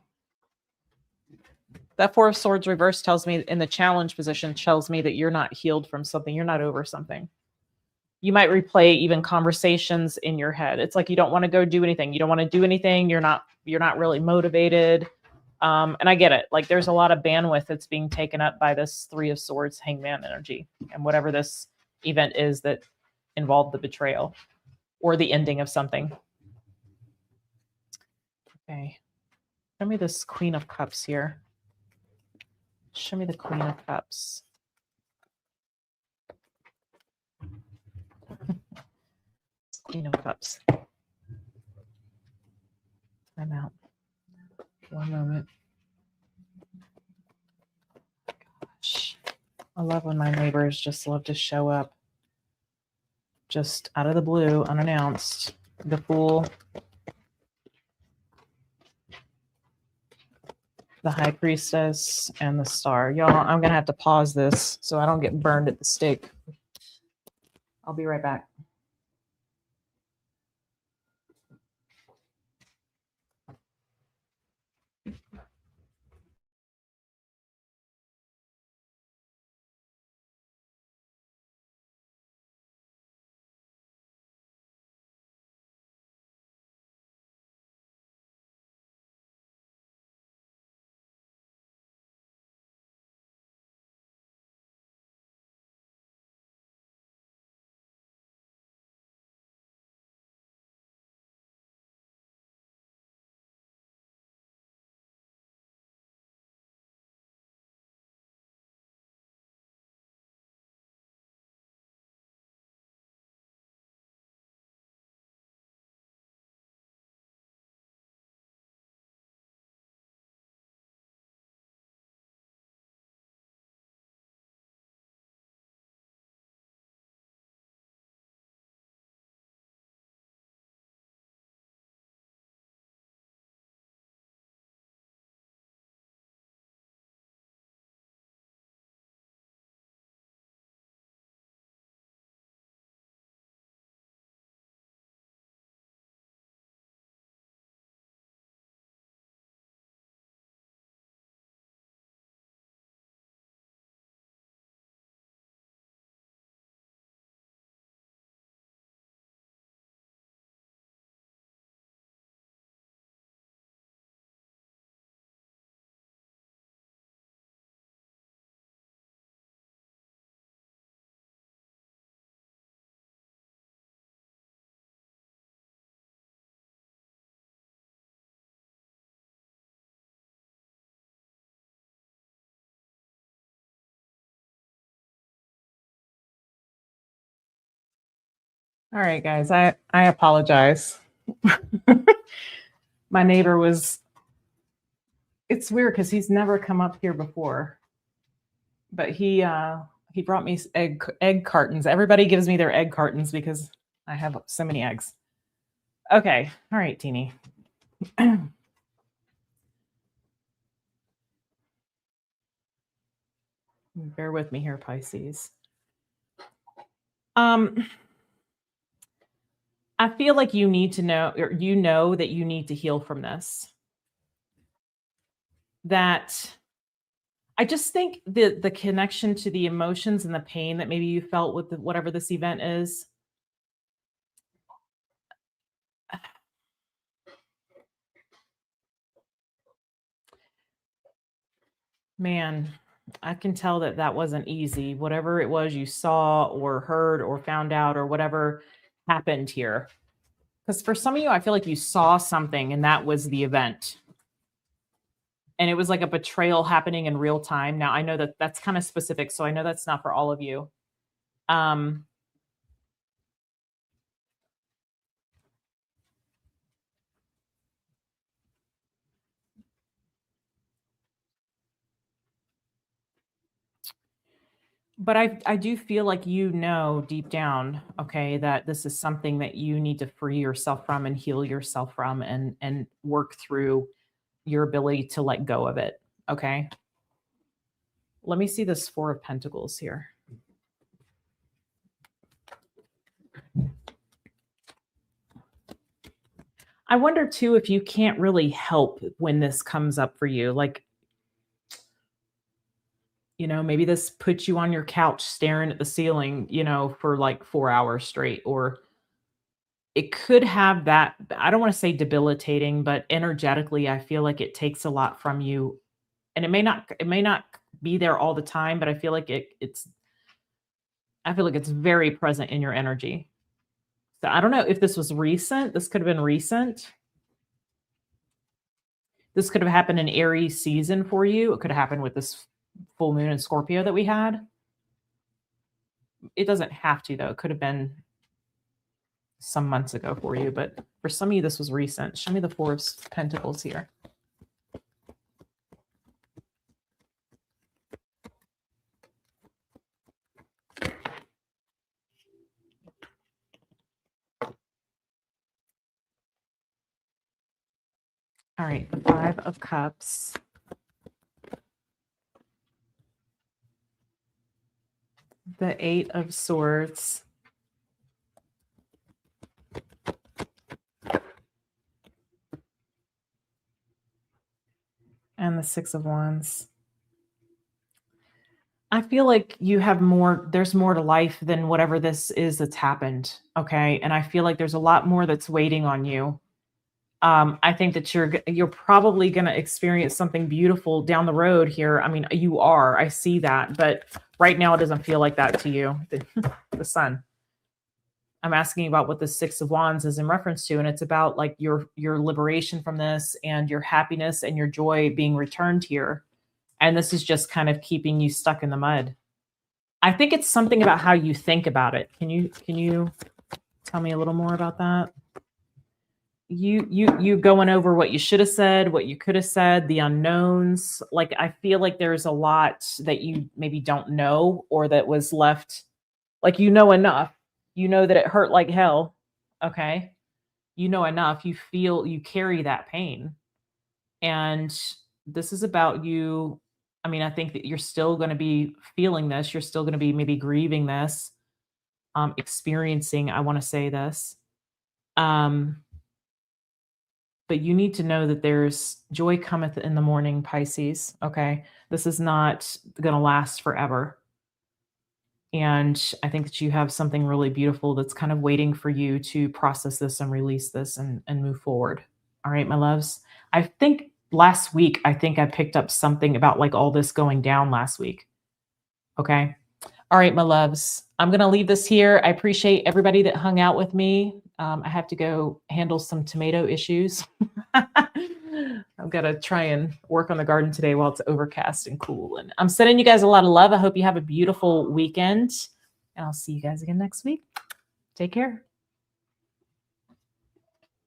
S2: That Four of Swords reverse tells me in the challenge position, tells me that you're not healed from something. You're not over something. You might replay even conversations in your head. It's like you don't want to go do anything. You don't want to do anything. You're not really motivated. And I get it. Like, there's a lot of bandwidth that's being taken up by this Three of Swords Hangman energy and whatever this event is that involved the betrayal or the ending of something. Okay. Show me this Queen of Cups here. Show me the Queen of Cups. Queen of Cups. I'm out. One moment. Gosh. I love when my neighbors just love to show up just out of the blue, unannounced. The Fool. The High Priestess and the Star. Y'all, I'm going to have to pause this so I don't get burned at the stake. I'll be right back. All right, guys, I apologize. My neighbor was, it's weird because he's never come up here before, but he brought me egg cartons. Everybody gives me their egg cartons because I have so many eggs. Okay, all right, Teeny. Bear with me here, Pisces. I feel like you need to know, or you know that you need to heal from this. That I just think the connection to the emotions and the pain that maybe you felt with whatever this event is. Man, I can tell that that wasn't easy. Whatever it was you saw or heard or found out or whatever happened here. Because for some of you, I feel like you saw something and that was the event. And it was like a betrayal happening in real time. Now, I know that that's kind of specific, so I know that's not for all of you. But I do feel like you know deep down, okay, that this is something that you need to free yourself from and heal yourself from and work through your ability to let go of it, okay? Let me see this Four of Pentacles here. I wonder too if you can't really help when this comes up for you. Like, you know, maybe this puts you on your couch staring at the ceiling, you know, for like 4 hours straight, or it could have that, I don't want to say debilitating, but energetically, I feel like it takes a lot from you. And it may not be there all the time, but I feel like it's very present in your energy. So I don't know if this was recent. This could have been recent. This could have happened in Aries season for you. It could have happened with this full moon in Scorpio that we had. It doesn't have to, though. It could have been some months ago for you, but for some of you, this was recent. Show me the Four of Pentacles here. All right, the Five of Cups. The Eight of Swords. And the Six of Wands. I feel like you have more, there's more to life than whatever this is that's happened, okay? And I feel like there's a lot more that's waiting on you. I think that you're probably going to experience something beautiful down the road here. I mean, you are, I see that, but right now it doesn't feel like that to you. The Sun. I'm asking about what the Six of Wands is in reference to, and it's about like your liberation from this and your happiness and your joy being returned here. And this is just kind of keeping you stuck in the mud. I think it's something about how you think about it. Can you tell me a little more about that? You going over what you should have said, what you could have said, the unknowns. Like, I feel like there's a lot that you maybe don't know, or that was left, like, you know enough. You know that it hurt like hell. Okay. You know enough. You feel, you carry that pain. And this is about you. I mean, I think that you're still going to be feeling this. You're still going to be maybe grieving this, experiencing, I want to say this. But you need to know that there's joy cometh in the morning, Pisces. Okay. This is not going to last forever. And I think that you have something really beautiful that's kind of waiting for you to process this and release this and move forward. All right, my loves. I think last week, I picked up something about like all this going down last week. Okay. All right, my loves. I'm going to leave this here. I appreciate everybody that hung out with me. I have to go handle some tomato issues. I've got to try and work on the garden today while it's overcast and cool. And I'm sending you guys a lot of love. I hope you have a beautiful weekend. And I'll see you guys again next week. Take care.